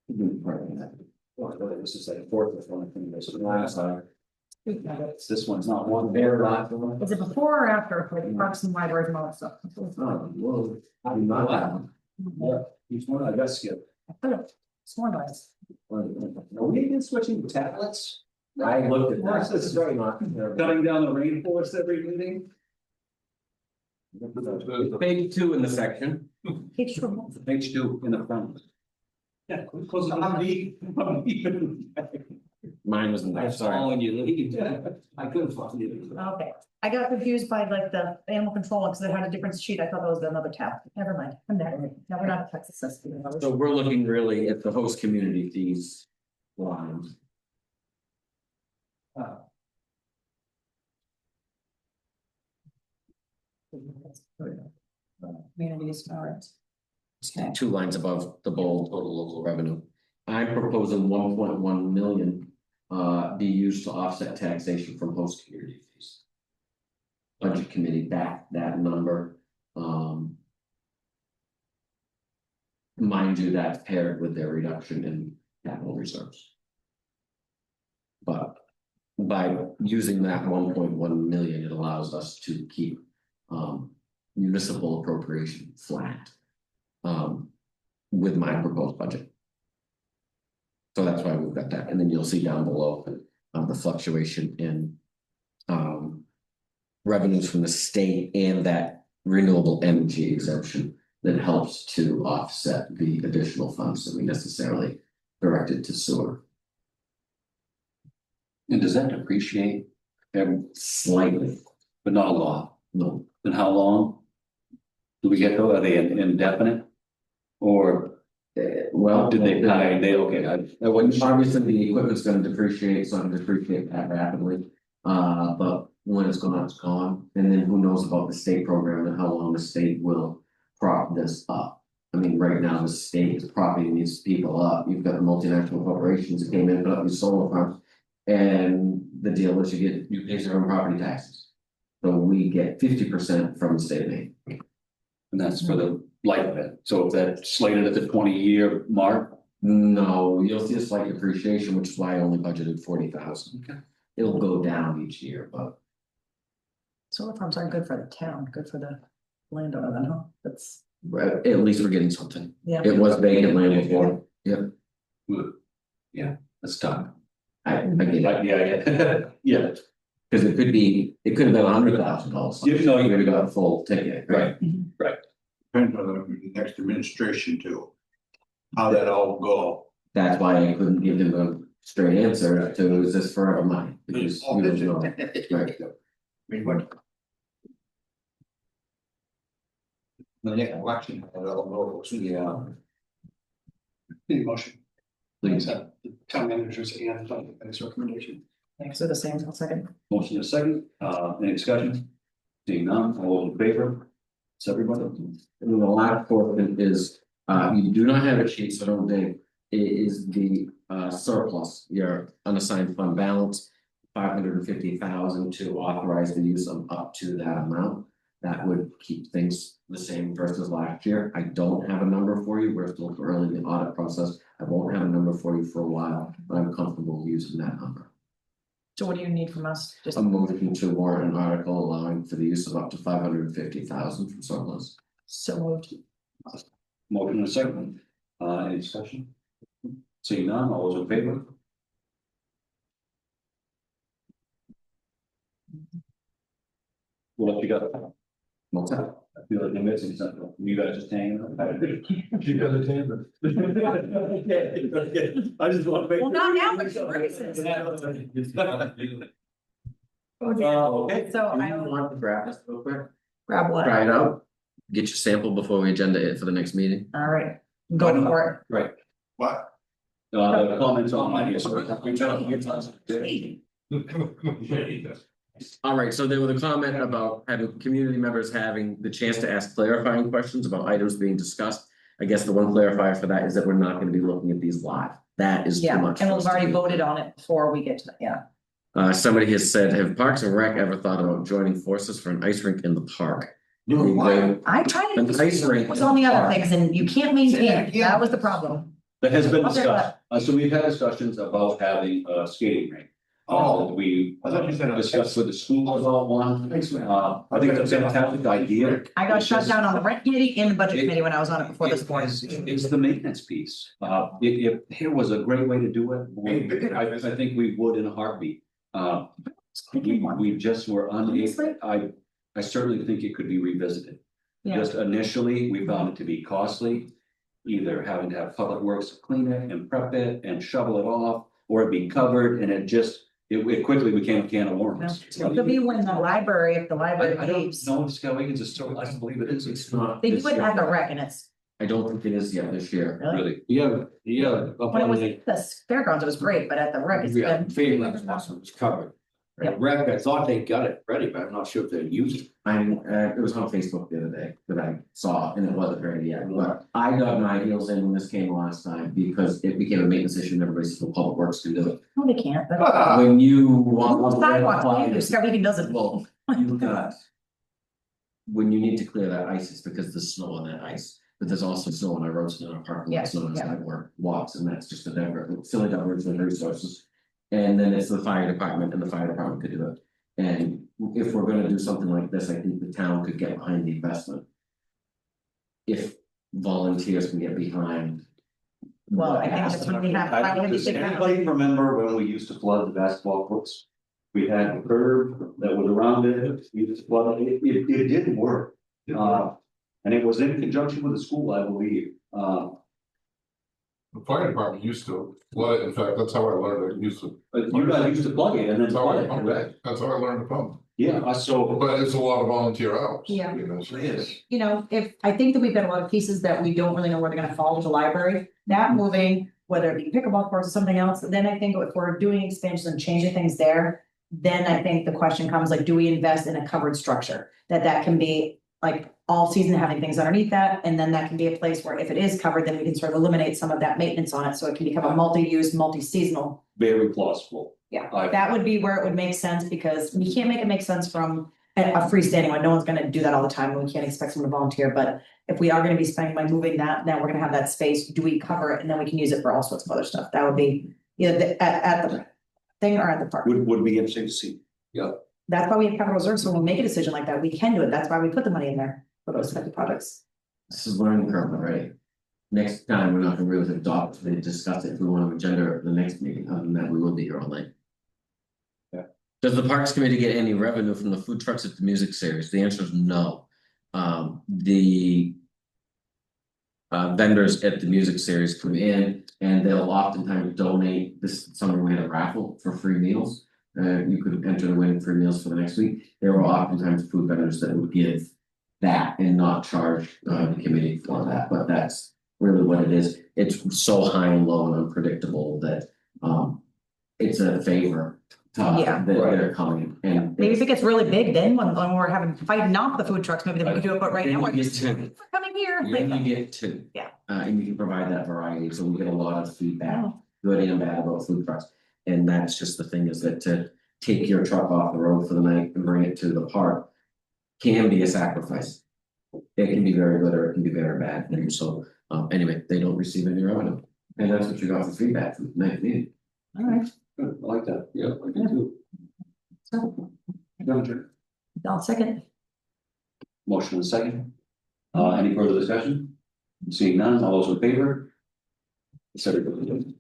This is like fourth one, I think this Last time. This one's not one. Very last one. Is it before or after, like parks and libraries and all that stuff? Oh, whoa, I do not have. Yeah, each one, I got skipped. I thought it was more nice. Are we again switching to tablets? I looked at that. This is very much cutting down the rainforest every meeting. Page 2 in the section. Page 2. Page 2 in the front. Yeah, close to Mine was in I there, saw sorry. when you leave. I couldn't find it. Okay, I got confused by like the animal control because it had a different sheet. I thought that was another tab. Never mind. I'm there. No, we're not a Texas system. So we're looking really at the host community fees line. Communities, all right. Okay. Two lines above the bold total local revenue. I'm proposing 1.1 million be used to offset taxation from host community fees. Budget committee backed that number. Mind you, that's paired with their reduction in capital reserves. But by using that 1.1 million, it allows us to keep municipal appropriation flat with my proposed budget. So that's why we've got that, and then you'll see down below the fluctuation in revenues from the state and that renewable energy exemption that helps to offset the additional funds that we necessarily directed to sewer. And does that depreciate? Slightly, But not a lot. no, And how long? Do we get those? Are they indefinite? Or well, did they tie, they, okay, I wouldn't. obviously the equipment's gonna depreciate, so I'm gonna depreciate that rapidly. But when it's gone, it's gone, and then who knows about the state program and how long the state will prop this up. I mean, right now, the state is propping these people up. You've got multinational corporations that came in and put up these solar farms. And the deal is you pay your own property taxes. So we get 50% from the state of Maine. And that's for the life of it. So if that's slated at the 20-year mark. No, you'll see a slight depreciation, which is why I only budgeted 40,000. Okay. It'll go down each year, but Solar farms aren't good for the town, good for the landowner, then, huh? That's, at least we're getting something. yeah. It was vacant land before. Yep. Yeah, that's tough. I get it. Yeah. Yeah, Because it could have been $100,000. You know, You would have got a full ticket, right? Depends on the next administration too. How that all go. That's why I couldn't give them a straight answer to, is this forever mine? Because we don't know. Right. I mean, what? The next election, I don't know, yeah. Need a motion. Please. Accept the town managers and the committee's recommendation. Thanks for the same, I'll second. motion is second, any discussion? Seeing none, all those in favor? It's everybody. And then the last portion is, you do not have a sheet, so don't dig. It is the surplus, your unassigned fund balance. 550,000 to authorize the use of up to that amount. That would keep things the same versus last year. I don't have a number for you. We're still early in the audit process. I won't have a number for you for a while, but I'm comfortable using that number. So what do you need from us? Just, A motion to warrant an article allowing for the use of up to 550,000 from surplus. so moved. Motion and second, any discussion? Seeing none, all those in favor? What else you got? What's that? I feel like I'm missing something. You guys just hanging out. She got a table. I just want to make. Well, not now, but she braces. Okay. So Do I you will want to grab this real quick? grab what? Try it out. Get your sample before we agenda it for the next meeting. All right, go for Right, What? the comments on my. All right, so there was a comment about having community members having the chance to ask clarifying questions about items being discussed. I guess the one clarifier for that is that we're not gonna be looking at these live. That is it. too Yeah, much. and for we've us to already do. voted on it before we get to that, yeah. Somebody has said, have Parks and Rec ever thought about joining forces for an ice rink in the park? I tried An ice to, rink. was on the other things and you can't maintain it. Yeah. That was the problem. That has been Okay, discussed, so we've had discussions about having a skating rink. Oh. We I thought you said. discussed with the school about one, I think it's a fantastic idea. I got shut down on the rent committee and the budget committee when I was on it before this board. It's the maintenance piece, if here was a great way to do it, I think we would in a heartbeat. We just were Honestly? unable, I certainly think it could be revisited. Yeah. Just initially, we found it to be costly, either having to have public works clean it and prep it and shovel it off. or it be covered, and it quickly became a can of worms. It could be when the library, if the library I don't leaves. know if Skowhegan's is still, I don't believe it is. It's not. They do this it year. at the rec and it's, I don't think it is yet this year. really, Yeah, up when it on was the. at the fairgrounds, it was great, but at the rec, it's Yeah, been. favorite was covered. Yep. Rec, I thought they got it ready, but I'm not sure if they're using it. It was on Facebook the other day that I saw, and it wasn't ready yet, but I dug my heels in when this came last time because it became a maintenance issue and everybody said, well, public works can do it. No, they can't, but. When you want. Sidewalks, Skowhegan doesn't. Well, you've got. When you need to clear that ice, it's because there's snow on that ice, but there's also snow on our roads and on our parking Yeah, lots, snow on yeah. sidewalk walks, and that's just a silly diversion of resources. And then it's the fire department, and the fire department could do it. And if we're gonna do something like this, I think the town could get behind the investment. If volunteers can get behind. Well, what I think has that's to when we happen. have. Does anybody remember when we used to flood the basketball courts? We had a curb that was around it, we used to flood it, it did work. And it was in conjunction with the school, I believe, The fire department used to flood it, in fact, that's how I learned, I used to, but you guys used to plug it and then that's how I flood pumped it. it, that's how I learned to pump. Yeah, so. But it's a lot of volunteer hours. Yeah. You know, It is. You know, if, I think that we've got a lot of pieces that we don't really know where they're gonna fall with the library, that moving, whether it be pickleball courts or something else, then I think if we're doing expansions and changing things there. Then I think the question comes like, do we invest in a covered structure? That can be like all season having things underneath that, and then that can be a place where if it is covered, then we can sort of eliminate some of that maintenance on it, so it can become a multi-use, multi-seasonal. Very plausible. Yeah, I- that would be where it would make sense, because you can't make it make sense from a freestanding one, no one's gonna do that all the time, and we can't expect someone to volunteer, but. If we are gonna be spending by moving that, then we're gonna have that space, do we cover it, and then we can use it for all sorts of other stuff, that would be, at the thing or at the park. Would be interesting to see. That's why we have capital reserves, so when we make a decision like that, we can do it, that's why we put the money in there for those type of projects. This is learning curve already. Next time, we're not gonna really adopt, and discuss it, if we want to agenda the next meeting, other than that, we will be here all night. Yeah. Does the Parks Committee get any revenue from the food trucks at the music series? The answer is no. The vendors at the music series come in and they'll oftentimes donate, this summer we had a raffle for free meals. You could enter to win free meals for the next week. There were oftentimes food vendors that would give that and not charge the committee for that, but that's really what it is. It's so high and low and unpredictable that it's a favor to us Yeah. that they're coming and. Maybe if it gets really big, then when we're having, fighting off the food trucks, maybe then we can do it, but right now we're Then you just. get We're two. coming here. Then you get two. Yeah. And you can provide that variety, so we get a lot of feedback, Oh. good and bad about food trucks. And that's just the thing, is that to take your truck off the road for the night and bring it to the park can be a sacrifice. It can be very good or it can be very bad, and so, anyway, they don't receive any revenue. And that's what you got for feedback from the next meeting. All right, Good, I like that. Yeah, I do too. so Gotcha. I'll second. Motion and second. Any further discussion? Seeing none, all those in favor? It's everybody.